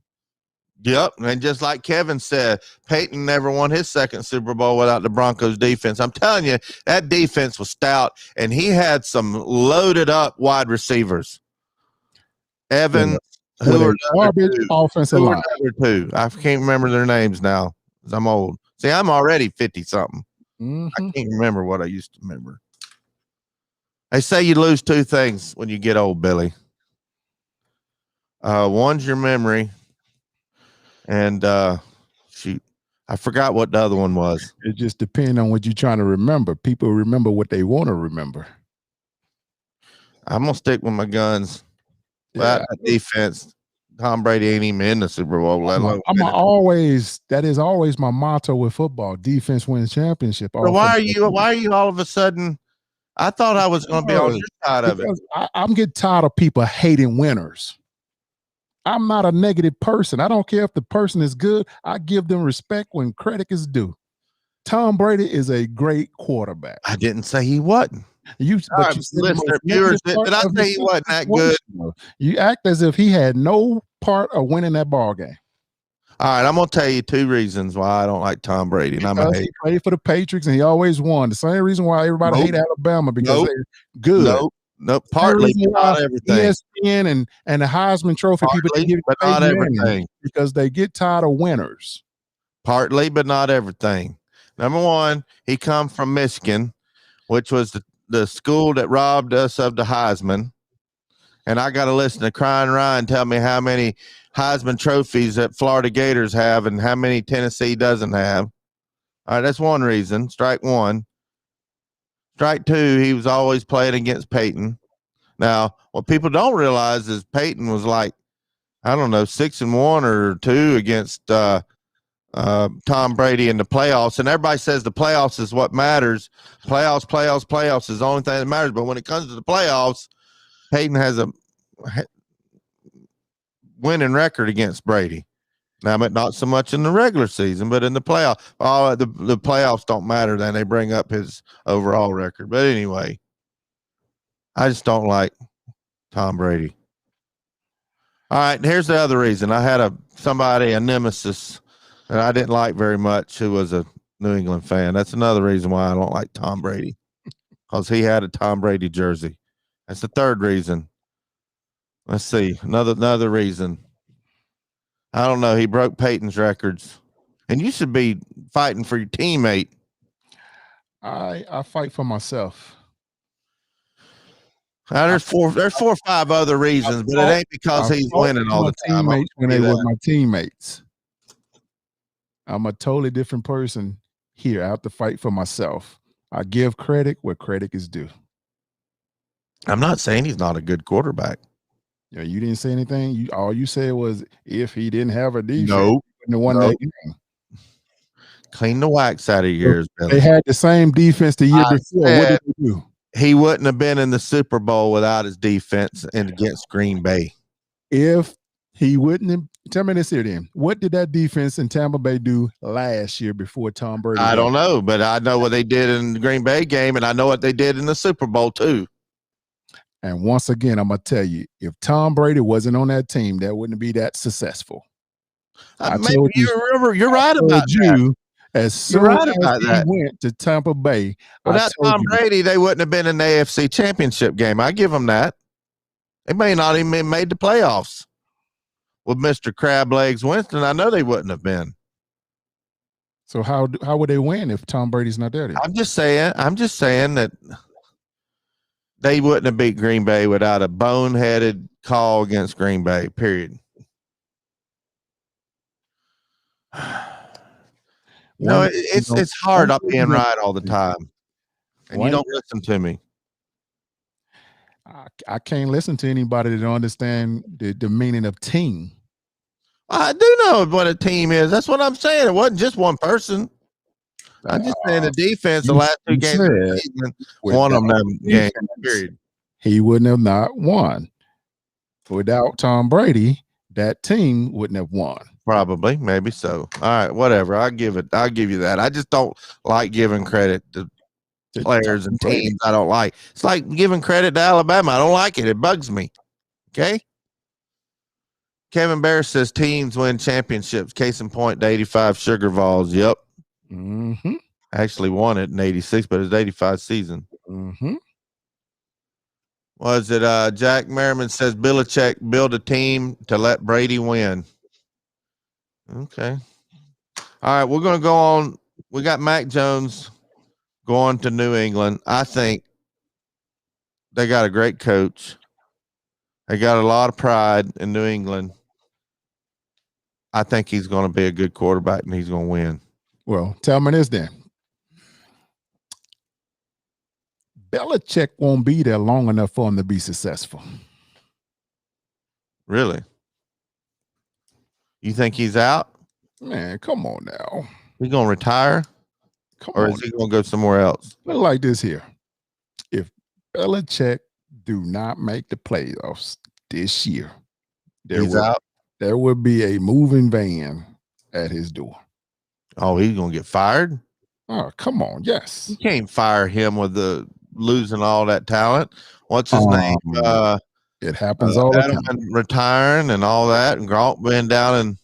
Yep, and just like Kevin said, Peyton never won his second Super Bowl without the Broncos defense. I'm telling you, that defense was stout, and he had some loaded up wide receivers. Evans, who are garbage offensive line? Two? I can't remember their names now. I'm old. See, I'm already 50-something. I can't remember what I used to remember. They say you lose two things when you get old, Billy. One's your memory. And shoot, I forgot what the other one was. It just depends on what you're trying to remember. People remember what they want to remember. I'm gonna stick with my guns. Well, that defense, Tom Brady ain't even in the Super Bowl. That is always my motto with football. Defense wins championship. So why are you all of a sudden? I thought I was gonna be on your side of it. I'm getting tired of people hating winners. I'm not a negative person. I don't care if the person is good. I give them respect when credit is due. Tom Brady is a great quarterback. I didn't say he wasn't. Did I say he wasn't that good? You act as if he had no part of winning that ball game. All right, I'm gonna tell you two reasons why I don't like Tom Brady. And he played for the Patriots and he always won. The same reason why everybody hate Alabama, because they're good. No, partly, but not everything. ESPN and the Heisman Trophy, people give but not everything, because they get tired of winners. Partly, but not everything. Number one, he come from Michigan, which was the school that robbed us of the Heisman. And I got to listen to Crying Ryan tell me how many Heisman trophies that Florida Gators have and how many Tennessee doesn't have. All right, that's one reason. Strike one. Strike two, he was always playing against Peyton. Now, what people don't realize is Peyton was like, I don't know, 6-1 or 2 against Tom Brady in the playoffs. And everybody says the playoffs is what matters. Playoffs is the only thing that matters. But when it comes to the playoffs, Peyton has a winning record against Brady. Now, but not so much in the regular season, but in the playoff. The playoffs don't matter. Then they bring up his overall record. But anyway, I just don't like Tom Brady. All right, here's the other reason. I had a nemesis that I didn't like very much who was a New England fan. That's another reason why I don't like Tom Brady, because he had a Tom Brady jersey. That's the third reason. Let's see, another reason. I don't know. He broke Peyton's records, and you should be fighting for your teammate. I fight for myself. There's four or five other reasons, but it ain't because he's winning all the time. When they were my teammates, I'm a totally different person here. I have to fight for myself. I give credit where credit is due. I'm not saying he's not a good quarterback. Yeah, you didn't say anything. All you said was if he didn't have a defense, that game. Clean the wax out of your ears, Billy. They had the same defense the year before. What did they do? He wouldn't have been in the Super Bowl without his defense and against Green Bay. If he wouldn't have, tell me this here then. What did that defense in Tampa Bay do last year before Tom Brady? I don't know, but I know what they did in the Green Bay game, and I know what they did in the Super Bowl too. And once again, I'm going to tell you, if Tom Brady wasn't on that team, that wouldn't be that successful. You're right about that. As soon as he went to Tampa Bay, without Tom Brady, they wouldn't have been in the AFC Championship game. I give them that. They may not even made the playoffs with Mr. Crab Legs Winston. I know they wouldn't have been. So how would they win if Tom Brady's not there? I'm just saying that they wouldn't have beat Green Bay without a boneheaded call against Green Bay, period. No, it's hard not being right all the time. And you don't listen to me. I can't listen to anybody that don't understand the meaning of team. I do know what a team is. That's what I'm saying. It wasn't just one person. I'm just saying the defense, the last two games of the season, won them games, period. He wouldn't have not won. Without Tom Brady, that team wouldn't have won. Probably, maybe so. All right, whatever. I'll give you that. I just don't like giving credit to players and teams I don't like. It's like giving credit to Alabama. I don't like it. It bugs me. Okay. Kevin Bear says teams win championships. Case in point, the 85 Sugar Vols. Yep. Mm-hmm. Actually won it in 86, but it was 85 season. Mm-hmm. Was it Jack Merriman says Belichick build a team to let Brady win? Okay. All right, we're going to go on. We got Mac Jones going to New England. I think they got a great coach. They got a lot of pride in New England. I think he's going to be a good quarterback and he's going to win. Well, tell me this then. Belichick won't be there long enough for him to be successful. Really? You think he's out? Man, come on now. He's going to retire? Or is he going to go somewhere else? Look like this here. If Belichick do not make the playoffs this year, there will be a moving van at his door. Oh, he's going to get fired? Oh, come on. Yes. You can't fire him with the losing all that talent. What's his name? It happens all the time. Retiring and all that, and Gronk being down, and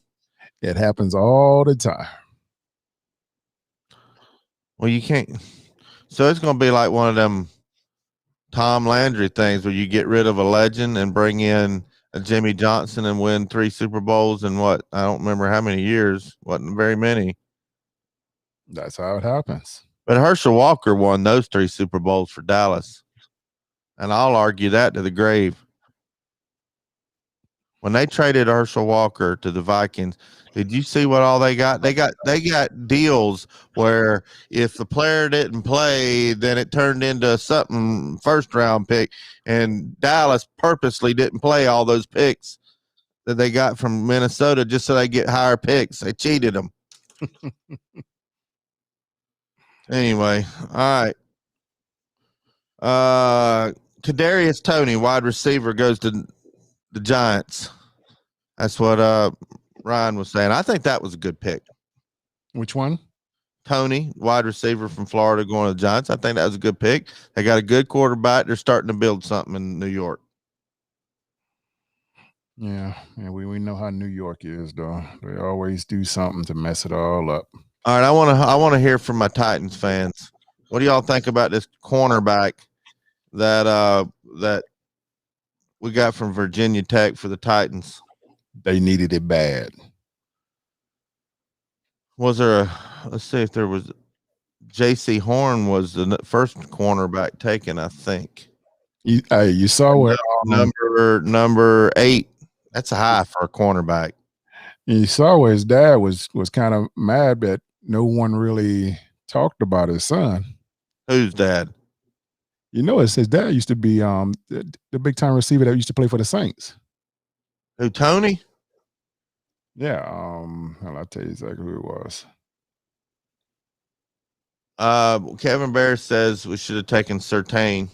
it happens all the time. Well, you can't. So it's going to be like one of them Tom Landry things where you get rid of a legend and bring in a Jimmy Johnson and win 3 Super Bowls in what? I don't remember how many years. Wasn't very many. That's how it happens. But Herschel Walker won those 3 Super Bowls for Dallas. And I'll argue that to the grave. When they traded Herschel Walker to the Vikings, did you see what all they got? They got deals where if the player didn't play, then it turned into something first round pick. And Dallas purposely didn't play all those picks that they got from Minnesota just so they get higher picks. They cheated them. Anyway, all right. Kadarius Toney, wide receiver, goes to the Giants. That's what Ryan was saying. I think that was a good pick. Which one? Toney, wide receiver from Florida, going to the Giants. I think that was a good pick. They got a good quarterback. They're starting to build something in New York. Yeah, we know how New York is, though. They always do something to mess it all up. All right, I want to hear from my Titans fans. What do y'all think about this cornerback that we got from Virginia Tech for the Titans? They needed it bad. Was there let's see if there was J.C. Horn was the first cornerback taken, I think. You saw where number 8. That's a high for a cornerback. You saw where his dad was kind of mad that no one really talked about his son. Whose dad? You know, his dad used to be the big time receiver that used to play for the Saints. Who, Toney? Yeah, I'll tell you exactly who it was. Kevin Bear says we should have taken Surtain.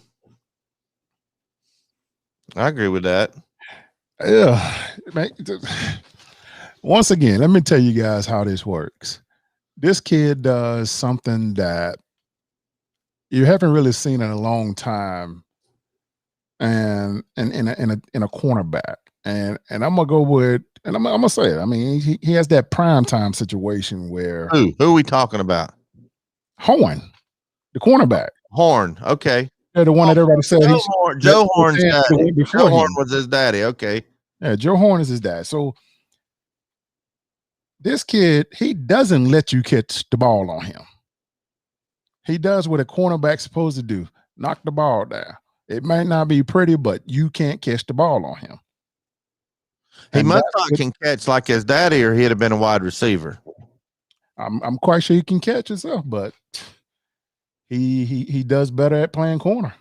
I agree with that. Yeah. Once again, let me tell you guys how this works. This kid does something that you haven't really seen in a long time, and in a cornerback. And I'm gonna go with, and I'm gonna say it. I mean, he has that prime time situation where who are we talking about? Horn, the cornerback. Horn, okay. Yeah, the one that everybody said Joe Horn's daddy. Joe Horn was his daddy. Okay. Yeah, Joe Horn is his dad. So this kid, he doesn't let you catch the ball on him. He does what a cornerback's supposed to do: knock the ball down. It might not be pretty, but you can't catch the ball on him. He must not can catch like his daddy, or he'd have been a wide receiver. I'm quite sure he can catch himself, but he does better at playing corner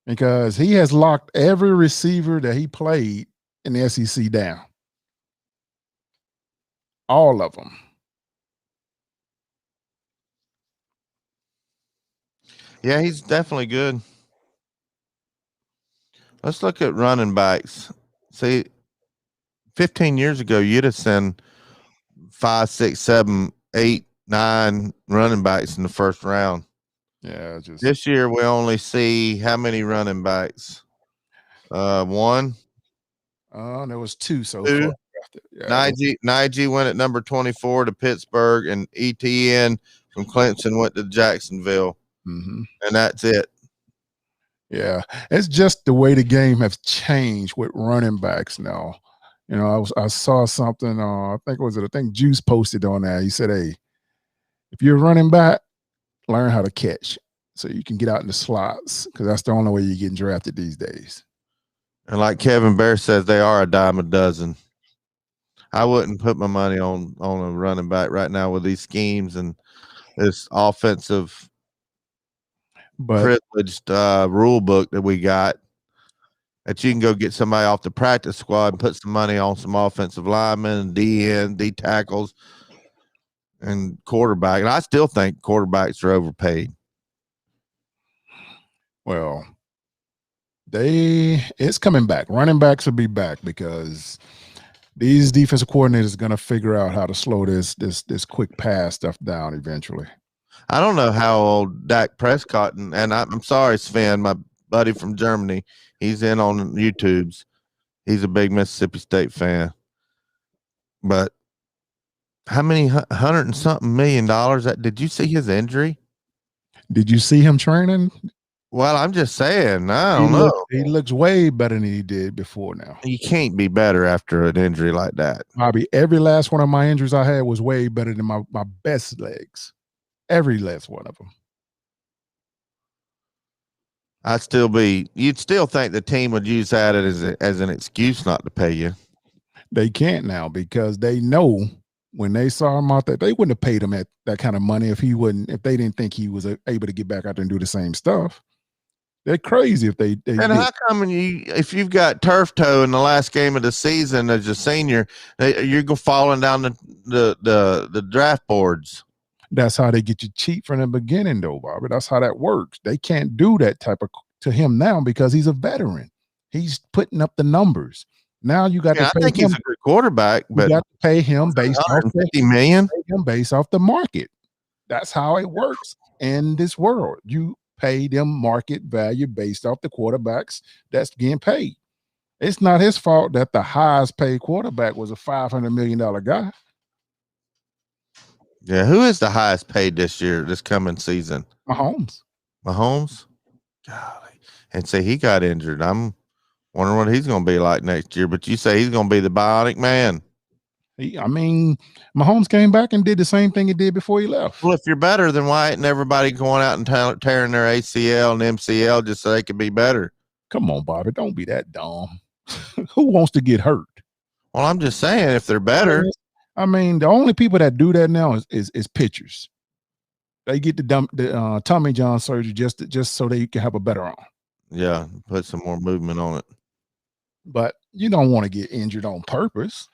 because he has locked every receiver that he played in the SEC down. All of them. Yeah, he's definitely good. Let's look at running backs. See, 15 years ago, you'd have seen 5, 6, 7, 8, 9 running backs in the first round. Yeah, just this year we only see how many running backs? One. There was 2 so Two. far. Yeah, Najee went at number 24 to Pittsburgh, and ETN from Clemson went to Jacksonville, and that's it. Yeah, it's just the way the game has changed with running backs now. You know, I saw something. I think Juice posted on that. He said, "Hey, if you're running back, learn how to catch so you can get out in the slots, because that's the only way you're getting drafted these days." And like Kevin Bear says, they are a dime a dozen. I wouldn't put my money on a running back right now with these schemes and this offensive privileged rule book that we got, that you can go get somebody off the practice squad and put some money on some offensive linemen, D tackles, and quarterback. And I still think quarterbacks are overpaid. Well, it's coming back. Running backs will be back because these defensive coordinators are going to figure out how to slow this quick pass stuff down eventually. I don't know how old Dak Prescott, and I'm sorry, Sven, my buddy from Germany, he's in on YouTube's. He's a big Mississippi State fan. But how many $100 and something million? Did you see his injury? Did you see him training? Well, I'm just saying, I don't know. He looks way better than he did before now. He can't be better after an injury like that. Bobby, every last one of my injuries I had was way better than my best legs. Every last one of them. You'd still think the team would use that as an excuse not to pay you. They can't now because they know when they saw him out there, they wouldn't have paid him that kind of money if they didn't think he was able to get back out there and do the same stuff. They're crazy if they and did. How come if you've got turf toe in the last game of the season as a senior, you're falling down the draft boards? That's how they get you cheap from the beginning, though, Bobby. That's how that works. They can't do that type of to him now because he's a veteran. He's putting up the numbers. Now you got to pay him. I think he's a good quarterback, but you got to pay him based off $50 million. Pay him based off the market. That's how it works in this world. You pay them market value based off the quarterbacks that's getting paid. It's not his fault that the highest paid quarterback was a $500 million guy. Yeah, who is the highest paid this coming season? Mahomes. Golly. And say he got injured. I'm wondering what he's going to be like next year. But you say he's going to be the bionic man. Mahomes came back and did the same thing he did before he left. Well, if you're better, then why ain't everybody going out and tearing their ACL and MCL just so they can be better? Come on, Bobby. Don't be that dumb. Who wants to get hurt? Well, I'm just saying, if they're better. The only people that do that now is pitchers. They get the Tommy John surgery just so they can have a better arm. Yeah, put some more movement on it. But you don't want to get injured on purpose.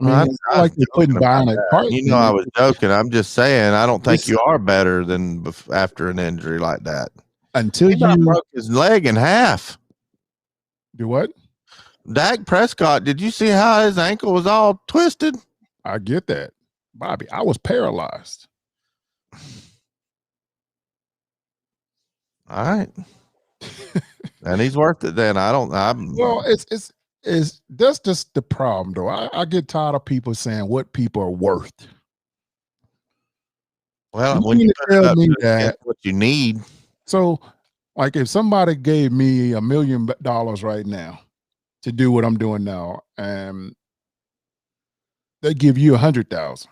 I like you're putting bionic parts. You know, I was joking. I'm just saying, I don't think you are better than after an injury like that. Until he broke his leg in half. Do what? Dak Prescott, did you see how his ankle was all twisted? I get that. Bobby, I was paralyzed. All right. And he's worth it then. Well, it's that's just the problem though. I get tired of people saying what people are worth. Well, when you tell me that what you need. So like if somebody gave me $1 million right now to do what I'm doing now, and they give you 100,000.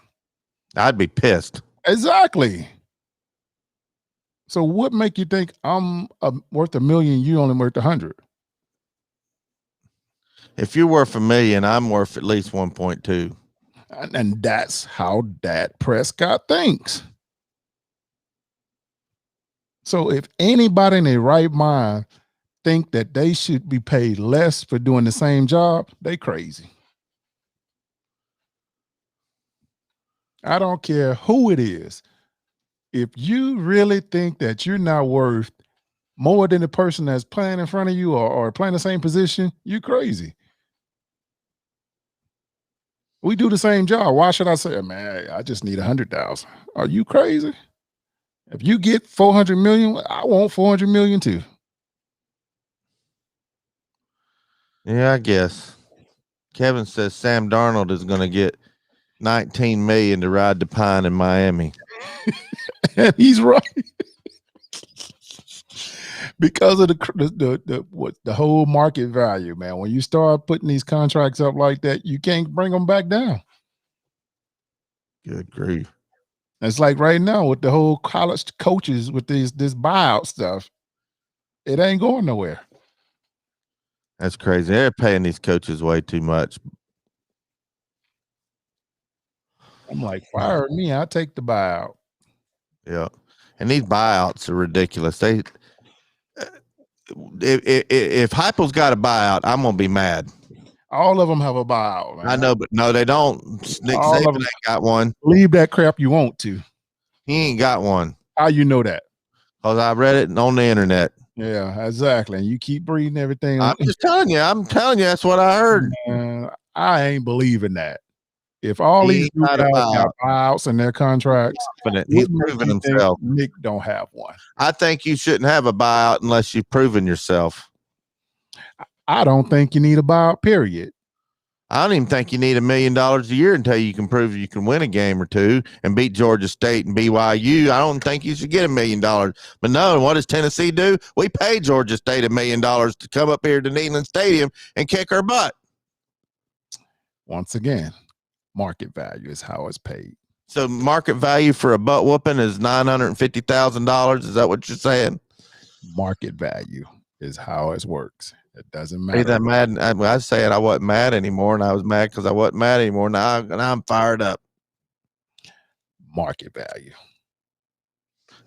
I'd be pissed. Exactly. So what make you think I'm worth $1 million? You only worth 100. If you're worth $1 million, I'm worth at least 1.2. And that's how Dak Prescott thinks. So if anybody in their right mind think that they should be paid less for doing the same job, they crazy. I don't care who it is. If you really think that you're not worth more than the person that's playing in front of you or playing the same position, you're crazy. We do the same job. Why should I say, man, I just need 100,000? Are you crazy? If you get 400 million, I want 400 million too. Yeah, I guess. Kevin says Sam Darnold is going to get 19 million to ride the pine in Miami. And he's right. Because of the whole market value, man. When you start putting these contracts up like that, you can't bring them back down. Good grief. It's like right now with the whole college coaches with this buyout stuff. It ain't going nowhere. That's crazy. They're paying these coaches way too much. I'm like, fire me. I take the buyout. Yeah. And these buyouts are ridiculous. If Heupel's got a buyout, I'm gonna be mad. All of them have a buyout, man. I know, but no, they don't. Nick Saban ain't got one. Leave that crap you want to. He ain't got one. How you know that? Because I read it on the internet. Yeah, exactly. And you keep breeding everything. I'm just telling you. I'm telling you. That's what I heard. I ain't believing that. If all these guys got buyouts in their contracts, he's proven himself. Nick don't have one. I think you shouldn't have a buyout unless you've proven yourself. I don't think you need a buyout, period. I don't even think you need $1 million a year until you can prove you can win a game or two and beat Georgia State and BYU. I don't think you should get $1 million. But no, what does Tennessee do? We pay Georgia State $1 million to come up here to Neyland Stadium and kick our butt. Once again, market value is how it's paid. So market value for a butt whooping is $950,000. Is that what you're saying? Market value is how it works. It doesn't matter. Ain't that mad? I was saying I wasn't mad anymore, and I was mad because I wasn't mad anymore. Now I'm fired up. Market value.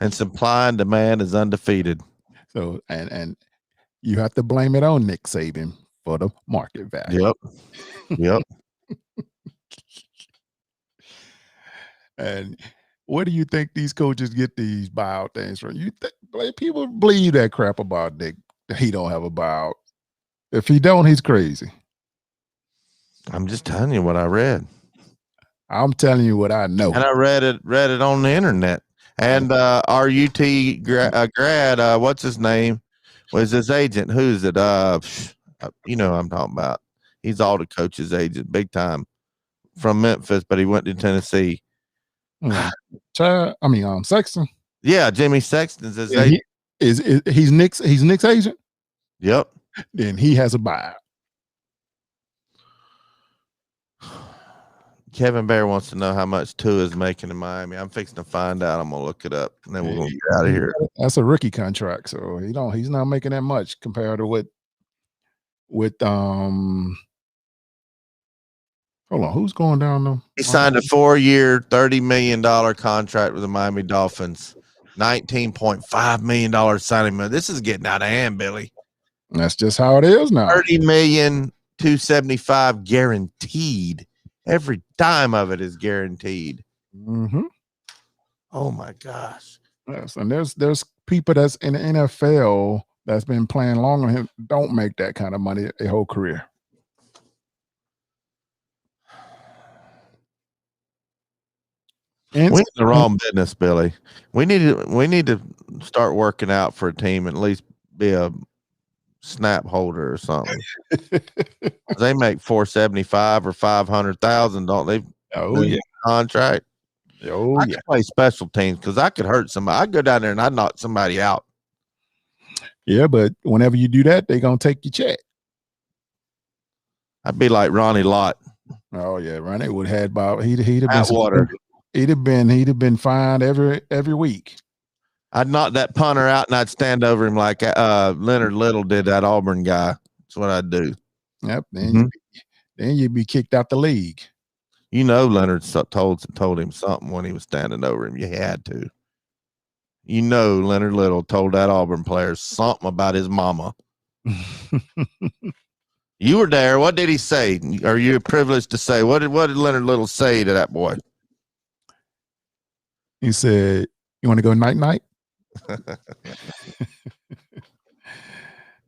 And supply and demand is undefeated. So and you have to blame it on Nick Saban for the market value. Yep. And where do you think these coaches get these buyout things from? People believe that crap about Nick. He don't have a buyout. If he don't, he's crazy. I'm just telling you what I read. I'm telling you what I know. And I read it on the internet. And our UT grad, what's his name, was his agent. Who's it? You know who I'm talking about. He's all the coach's agent, big time, from Memphis, but he went to Tennessee. Sexton. Yeah, Jimmy Sexton's his agent. He's Nick's agent? Yep. Then he has a buyout. Kevin Bear wants to know how much Tua is making in Miami. I'm fixing to find out. I'm gonna look it up, and then we're gonna get out of here. That's a rookie contract, so he's not making that much compared to with hold on, who's going down though? He signed a 4-year, $30 million contract with the Miami Dolphins. $19.5 million signing money. This is getting out of hand, Billy. That's just how it is now. $30,275,000 guaranteed. Every dime of it is guaranteed. Mm-hmm. Oh my gosh. Yes, and there's people that's in the NFL that's been playing longer than him don't make that kind of money their whole career. We're in the wrong business, Billy. We need to start working out for a team and at least be a snap holder or something. They make $475,000 or $500,000, don't they? Oh yeah, contract. Oh I could play special teams because I could hurt somebody. I'd go down there and I'd knock somebody out. Yeah, but whenever you do that, they're gonna take your check. I'd be like Ronnie Lott. Oh yeah, Ronnie would have had about he'd have been water. He'd have been fined every week. I'd knock that punter out and I'd stand over him like Leonard Little did that Auburn guy. That's what I'd do. Yep. Then you'd be kicked out the league. You know, Leonard told him something when he was standing over him. You had to. You know, Leonard Little told that Auburn player something about his mama. You were there. What did he say? Are you privileged to say? What did Leonard Little say to that boy? He said, "You want to go night?"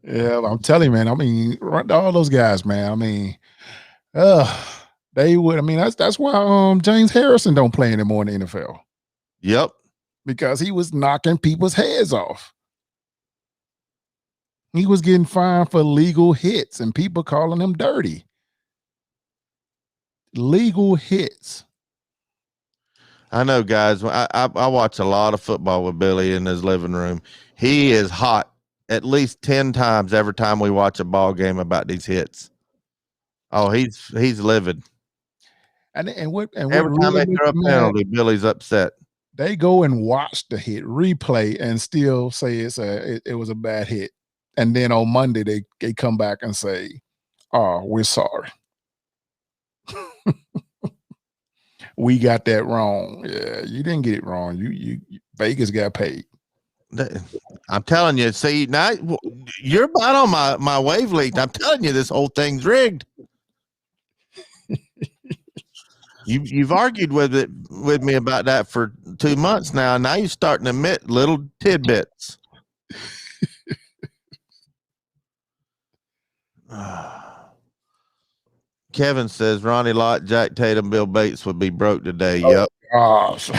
Yeah, I'm telling you, man. I mean, all those guys, man. I mean, They would. I mean, that's why James Harrison don't play anymore in the NFL. Yep. Because he was knocking people's heads off. He was getting fined for legal hits and people calling him dirty. Legal hits. I know, guys. I watch a lot of football with Billy in his living room. He is hot at least 10 times every time we watch a ball game about these hits. Oh, he's livid. And every what time really they throw a penalty, Billy's upset. They go and watch the hit replay and still say it was a bad hit. And then on Monday they come back and say, "Oh, we're sorry. We got that wrong." Yeah, you didn't get it wrong. You Vegas got paid. I'm telling you. See, now you're about on my wavelength. I'm telling you, this whole thing's rigged. You've argued with me about that for 2 months now. Now you're starting to admit little tidbits. Kevin says Ronnie Lott, Jack Tatum, Bill Bates would be broke today. Oh, yep. Gosh.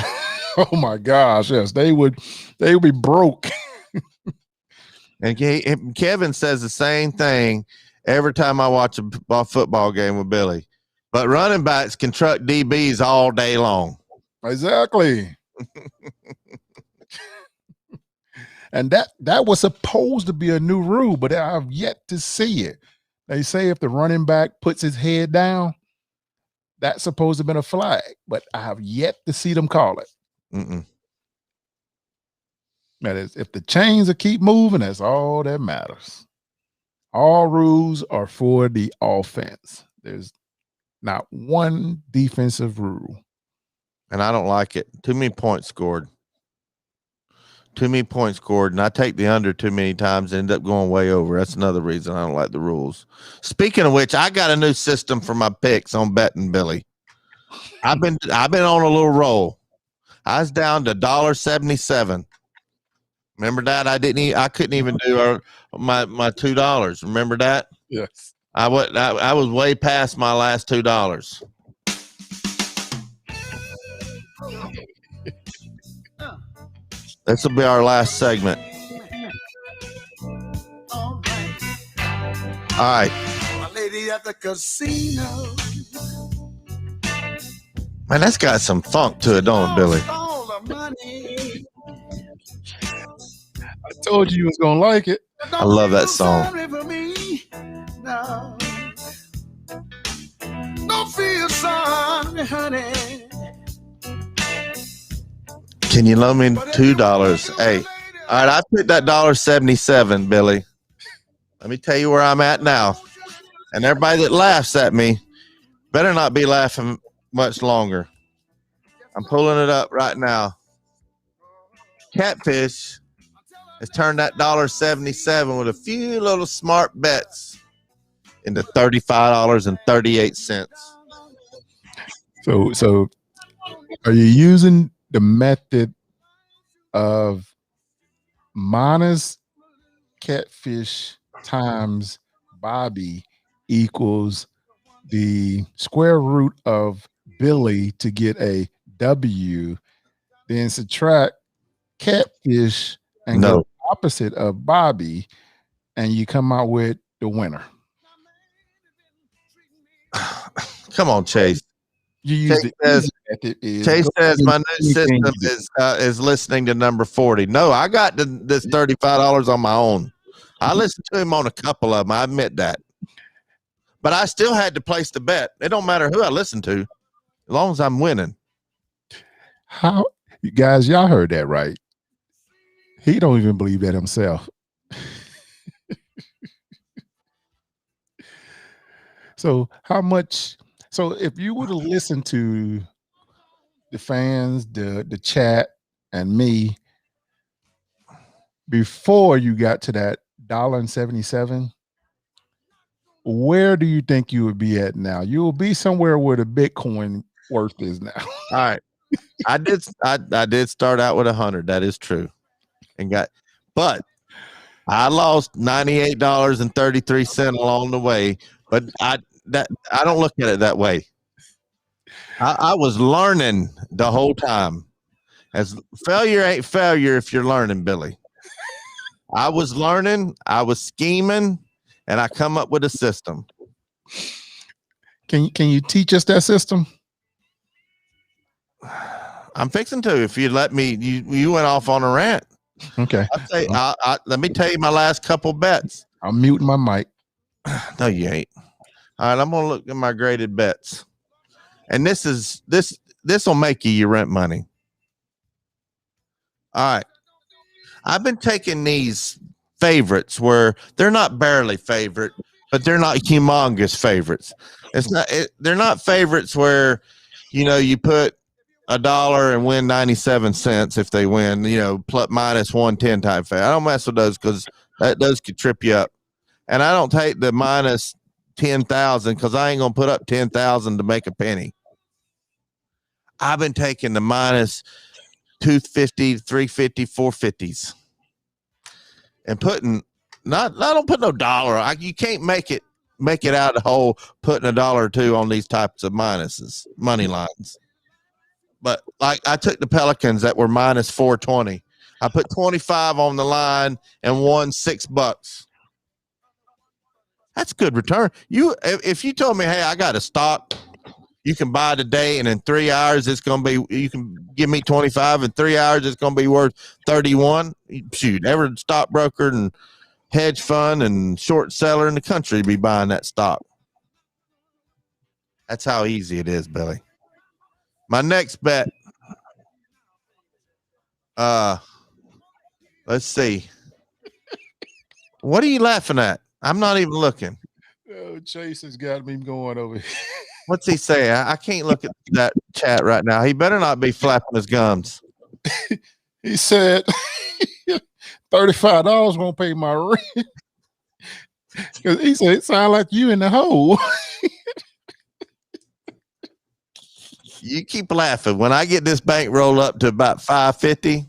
Oh my gosh. Yes, they would be broke. And Kevin says the same thing every time I watch a football game with Billy. But running backs can truck DBs all day long. Exactly. And that was supposed to be a new rule, but I've yet to see it. They say if the running back puts his head down, that's supposed to have been a flag, but I have yet to see them call it. That is, if the chains will keep moving, that's all that matters. All rules are for the offense. There's not one defensive rule. And I don't like it. Too many points scored. And I take the under too many times and end up going way over. That's another reason I don't like the rules. Speaking of which, I got a new system for my picks on betting, Billy. I've been on a little roll. I was down to $1.77. Remember that? I couldn't even do my $2. Remember that? Yes. I was way past my last $2. This will be our last segment. All right. My lady at the casino. Man, that's got some funk to it, don't it, Billy? I told you was gonna like it. I love that song. Don't feel sorry, honey. Can you loan me $2? Hey, all right, I put that $1.77, Billy. Let me tell you where I'm at now. And everybody that laughs at me better not be laughing much longer. I'm pulling it up right now. Catfish has turned that $1.77 with a few little smart bets into $35.38. So are you using the method of minus Catfish times Bobby equals the square root of Billy to get a W, then subtract Catfish and go opposite of Bobby, and you come out with the winner? Come on, Chase. Chase says my new system is listening to number 40. No, I got this $35 on my own. I listened to him on a couple of them. I admit that. But I still had to place the bet. It don't matter who I listen to, as long as I'm winning. How, you guys, y'all heard that right? He don't even believe that himself. So how much? So if you were to listen to the fans, the chat, and me before you got to that $1.77, where do you think you would be at now? You will be somewhere where the Bitcoin worth is now. All right. I did start out with 100. That is true. But I lost $98.33 along the way. But I don't look at it that way. I was learning the whole time. As failure ain't failure if you're learning, Billy. I was learning, I was scheming, and I come up with a system. Can you teach us that system? I'm fixing to. If you let me, you went off on a rant. Okay. Let me tell you my last couple bets. I'm muting my mic. No, you ain't. All right, I'm gonna look at my graded bets, and this will make you your rent money. All right, I've been taking these favorites where they're not barely favorite, but they're not humongous favorites. They're not favorites where, you put $1 and win 97 cents if they win, plus minus 110 type favorite. I don't mess with those because those could trip you up. And I don't take the minus 10,000 because I ain't going to put up 10,000 to make a penny. I've been taking the minus 250, 350, 450s and putting I don't put no dollar. You can't make it out of the hole putting $1 or $2 on these types of minuses, money lines. But like I took the Pelicans that were minus 420. I put 25 on the line and won $6. That's good return. If you told me, hey, I got a stock, you can buy today, and in 3 hours it's gonna be. You can give me 25. In 3 hours it's gonna be worth 31. Shoot, every stockbroker and hedge fund and short seller in the country be buying that stock. That's how easy it is, Billy. My next bet. Let's see. What are you laughing at? I'm not even looking. Oh, Chase has got me going over here. What's he saying? I can't look at that chat right now. He better not be flapping his gums. He said $35 won't pay my rent. Because he said it sounds like you in the hole. You keep laughing. When I get this bankroll up to about 550,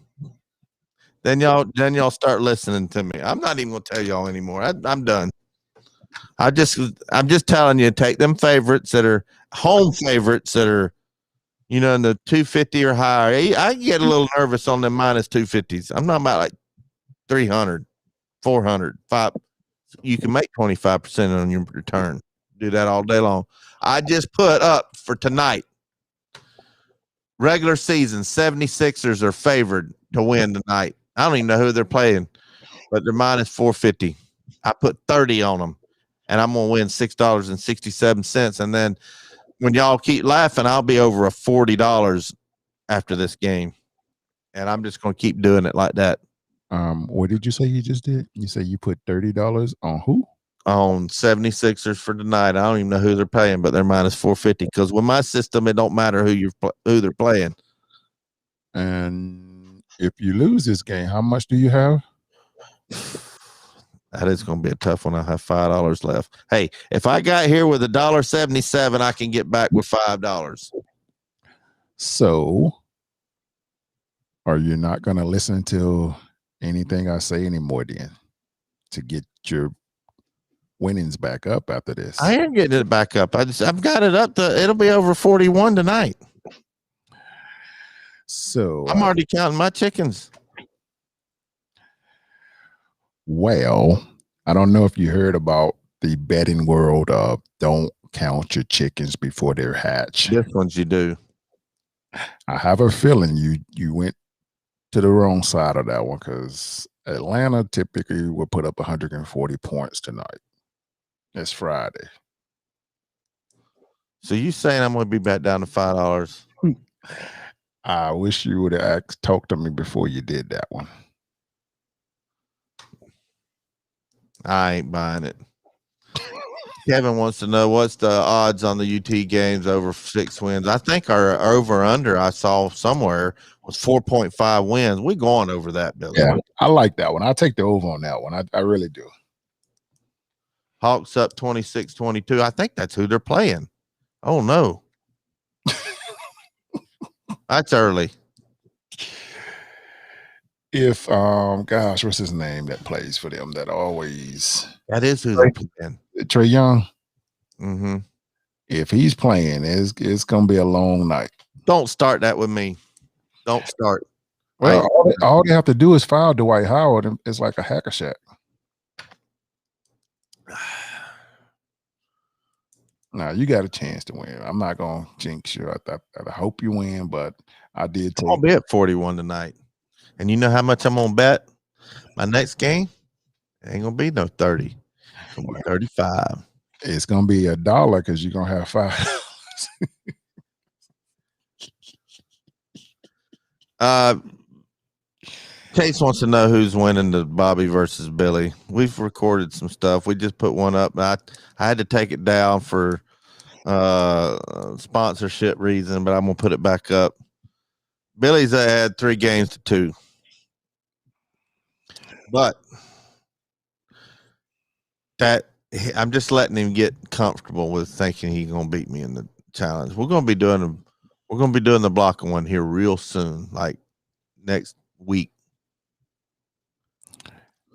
then y'all start listening to me. I'm not even gonna tell y'all anymore. I'm done. I'm just telling you, take them favorites that are home favorites that are, in the 250 or higher. I get a little nervous on them minus 250s. I'm not about like 300, 400, 5. You can make 25% on your return. Do that all day long. I just put up for tonight. Regular season, 76ers are favored to win tonight. I don't even know who they're playing, but they're minus 450. I put 30 on them, and I'm going to win $6.67. And then when y'all keep laughing, I'll be over $40 after this game. And I'm just going to keep doing it like that. What did you say you just did? You say you put $30 on who? On 76ers for tonight. I don't even know who they're playing, but they're minus 450. Because with my system, it don't matter who they're playing. And if you lose this game, how much do you have? That is going to be a tough one. I have $5 left. Hey, if I got here with $1.77, I can get back with $5. So, are you not going to listen to anything I say anymore then to get your winnings back up after this? I am getting it back up. I've got it up to. It'll be over 41 tonight. So I'm already counting my chickens. Well, I don't know if you heard about the betting world of don't count your chickens before they're hatched. This ones you do. I have a feeling you went to the wrong side of that one because Atlanta typically will put up 140 points tonight. It's Friday. So you saying I'm going to be back down to $5? I wish you would have talked to me before you did that one. I ain't buying it. Kevin wants to know what's the odds on the UT games over 6 wins. I think our over under I saw somewhere was 4.5 wins. We're going over that, Billy. Yeah, I like that one. I'll take the over on that one. I really do. Hawks up 26-22. I think that's who they're playing. Oh no. That's early. If gosh, what's his name that plays for them that always that is who they're playing. Trae Young. Mm-hmm. If he's playing, it's gonna be a long night. Don't start that with me. Don't start. Well, all they have to do is foul Dwight Howard, and it's like a hacker shack. Now you got a chance to win. I'm not gonna jinx you. I hope you win, but I did take. I'll be at 41 tonight, and you know how much I'm gonna bet my next game? It ain't gonna be no 30. It's gonna be 35. It's gonna be $1 because you're gonna have $5. Chase wants to know who's winning the Bobby versus Billy. We've recorded some stuff. We just put one up. I had to take it down for sponsorship reason, but I'm gonna put it back up. Billy's had 3 games to 2, but that I'm just letting him get comfortable with thinking he's gonna beat me in the challenge. We're gonna be doing the blocking one here real soon, like next week.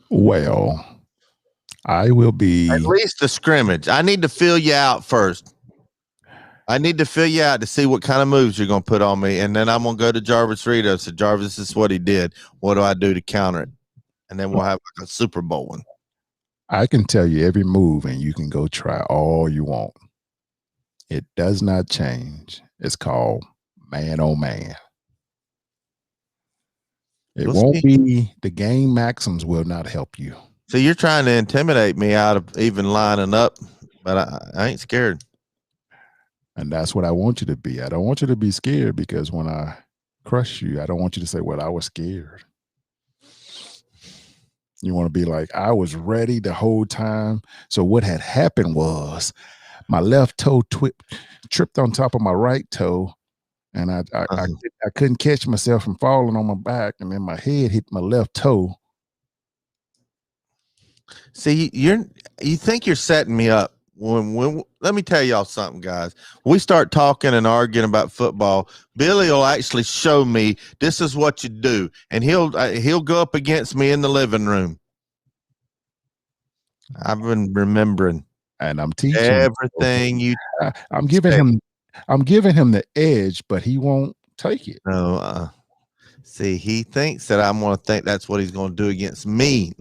Well, I will be at least the scrimmage. I need to fill you out first. I need to fill you out to see what kind of moves you're going to put on me. And then I'm going to go to Jarvis Reed and say, Jarvis, this is what he did. What do I do to counter it? And then we'll have like a Super Bowl one. I can tell you every move, and you can go try all you want. It does not change. It's called man on man. It won't be the game maxims will not help you. So you're trying to intimidate me out of even lining up, but I ain't scared. And that's what I want you to be. I don't want you to be scared, because when I crush you, I don't want you to say, well, I was scared. You want to be like, I was ready the whole time. So what had happened was my left toe tripped on top of my right toe, and I couldn't catch myself from falling on my back, and then my head hit my left toe. See, you think you're setting me up. When let me tell y'all something, guys. When we start talking and arguing about football, Billy will actually show me this is what you do, and he'll go up against me in the living room. I've been remembering, and I'm teaching everything you. I'm giving him the edge, but he won't take it. No, see, he thinks that I'm going to think that's what he's going to do against me.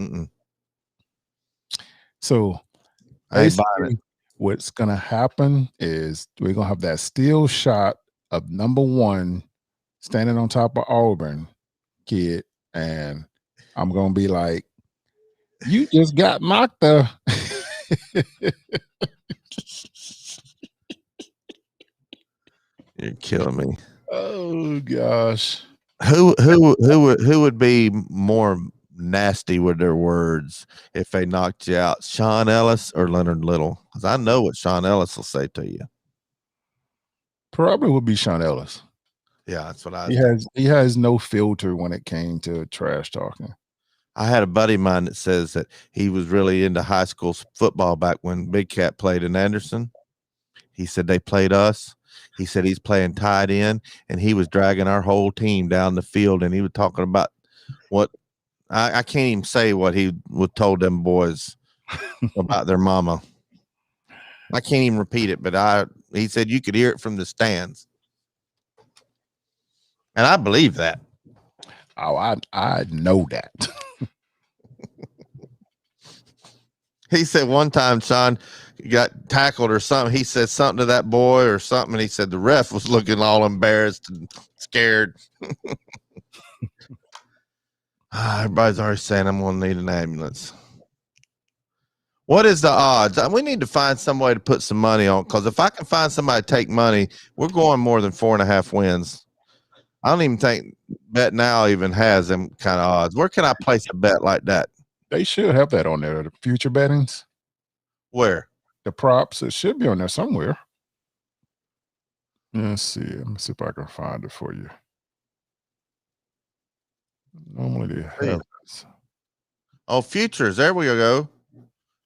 So basically, what's going to happen is we're going to have that still shot of number 1 standing on top of Auburn kid, and I'm going to be like, you just got knocked up. You're killing me. Oh gosh. Who would be more nasty with their words if they knocked you out, Sean Ellis or Leonard Little? Because I know what Sean Ellis will say to you. Probably would be Sean Ellis. Yeah, that's what he has no filter when it came to trash talking. I had a buddy of mine that says that he was really into high school football back when Big Cat played in Anderson. He said they played us. He said he's playing tight end, and he was dragging our whole team down the field, and he was talking about what I can't even say what he would told them boys about their mama. I can't even repeat it, but he said you could hear it from the stands. And I believe that. Oh, I know that. He said one time, Sean got tackled or something. He said something to that boy or something. And he said the ref was looking all embarrassed and scared. Everybody's already saying I'm going to need an ambulance. What is the odds? We need to find some way to put some money on, because if I can find somebody to take money, we're going more than 4.5 wins. I don't even think Bet Now even has them kind of odds. Where can I place a bet like that? They should have that on there. The future bettings. Where? The props. It should be on there somewhere. Let's see. Let me see if I can find it for you. Normally they have this. Oh, futures. There we go.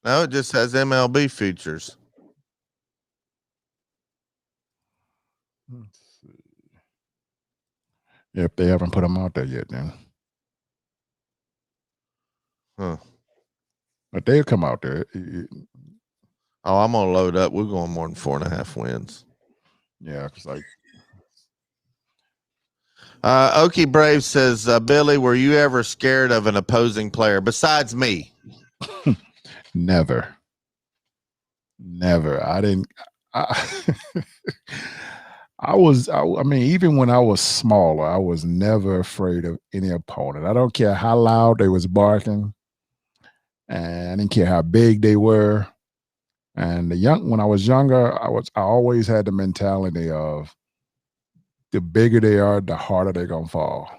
No, it just has MLB futures. Let's see. Yep, they haven't put them out there yet then. Huh. But they'll come out there. Oh, I'm gonna load up. We're going more than 4.5 wins. Yeah, because like Okie Brave says, Billy, were you ever scared of an opposing player besides me? Never. I didn't. I mean, even when I was smaller, I was never afraid of any opponent. I don't care how loud they was barking, and I didn't care how big they were. And when I was younger, I always had the mentality of the bigger they are, the harder they're gonna fall.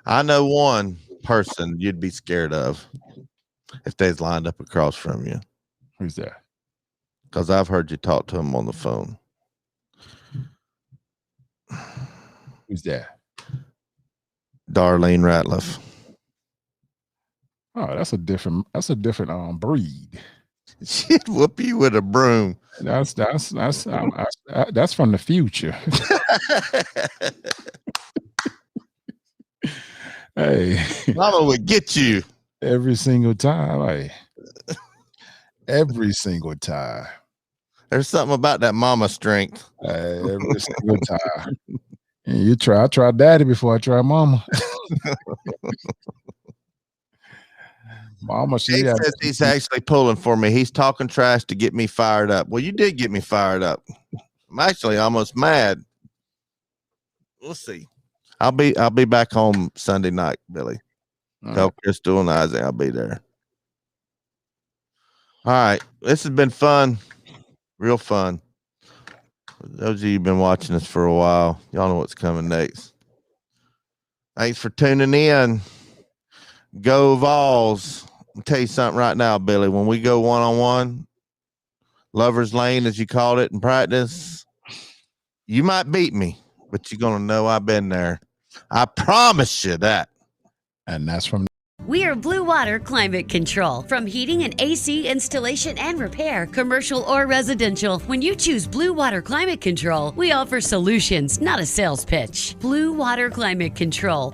I know one person you'd be scared of if they's lined up across from you. Who's that? Because I've heard you talk to him on the phone. Who's that? Darlene Ratliff. Oh, that's a different breed. She'd whoop you with a broom. That's from the future. Hey, Mama would get you every single time. Hey, every single time. There's something about that mama strength. Every single time. And I try daddy before I try mama. Mama, he says he's actually pulling for me. He's talking trash to get me fired up. Well, you did get me fired up. I'm actually almost mad. We'll see. I'll be back home Sunday night, Billy. Tell Crystal and Isaac I'll be there. All right. This has been fun. Real fun. For those of you who've been watching us for a while, y'all know what's coming next. Thanks for tuning in. Go Vols. I'll tell you something right now, Billy. When we go one-on-one, Lover's Lane, as you called it in practice, you might beat me, but you're going to know I've been there. I promise you that. And that's from... We are Blue Water Climate Control. From heating and AC installation and repair, commercial or residential, when you choose Blue Water Climate Control, we offer solutions, not a sales pitch. Blue Water Climate Control.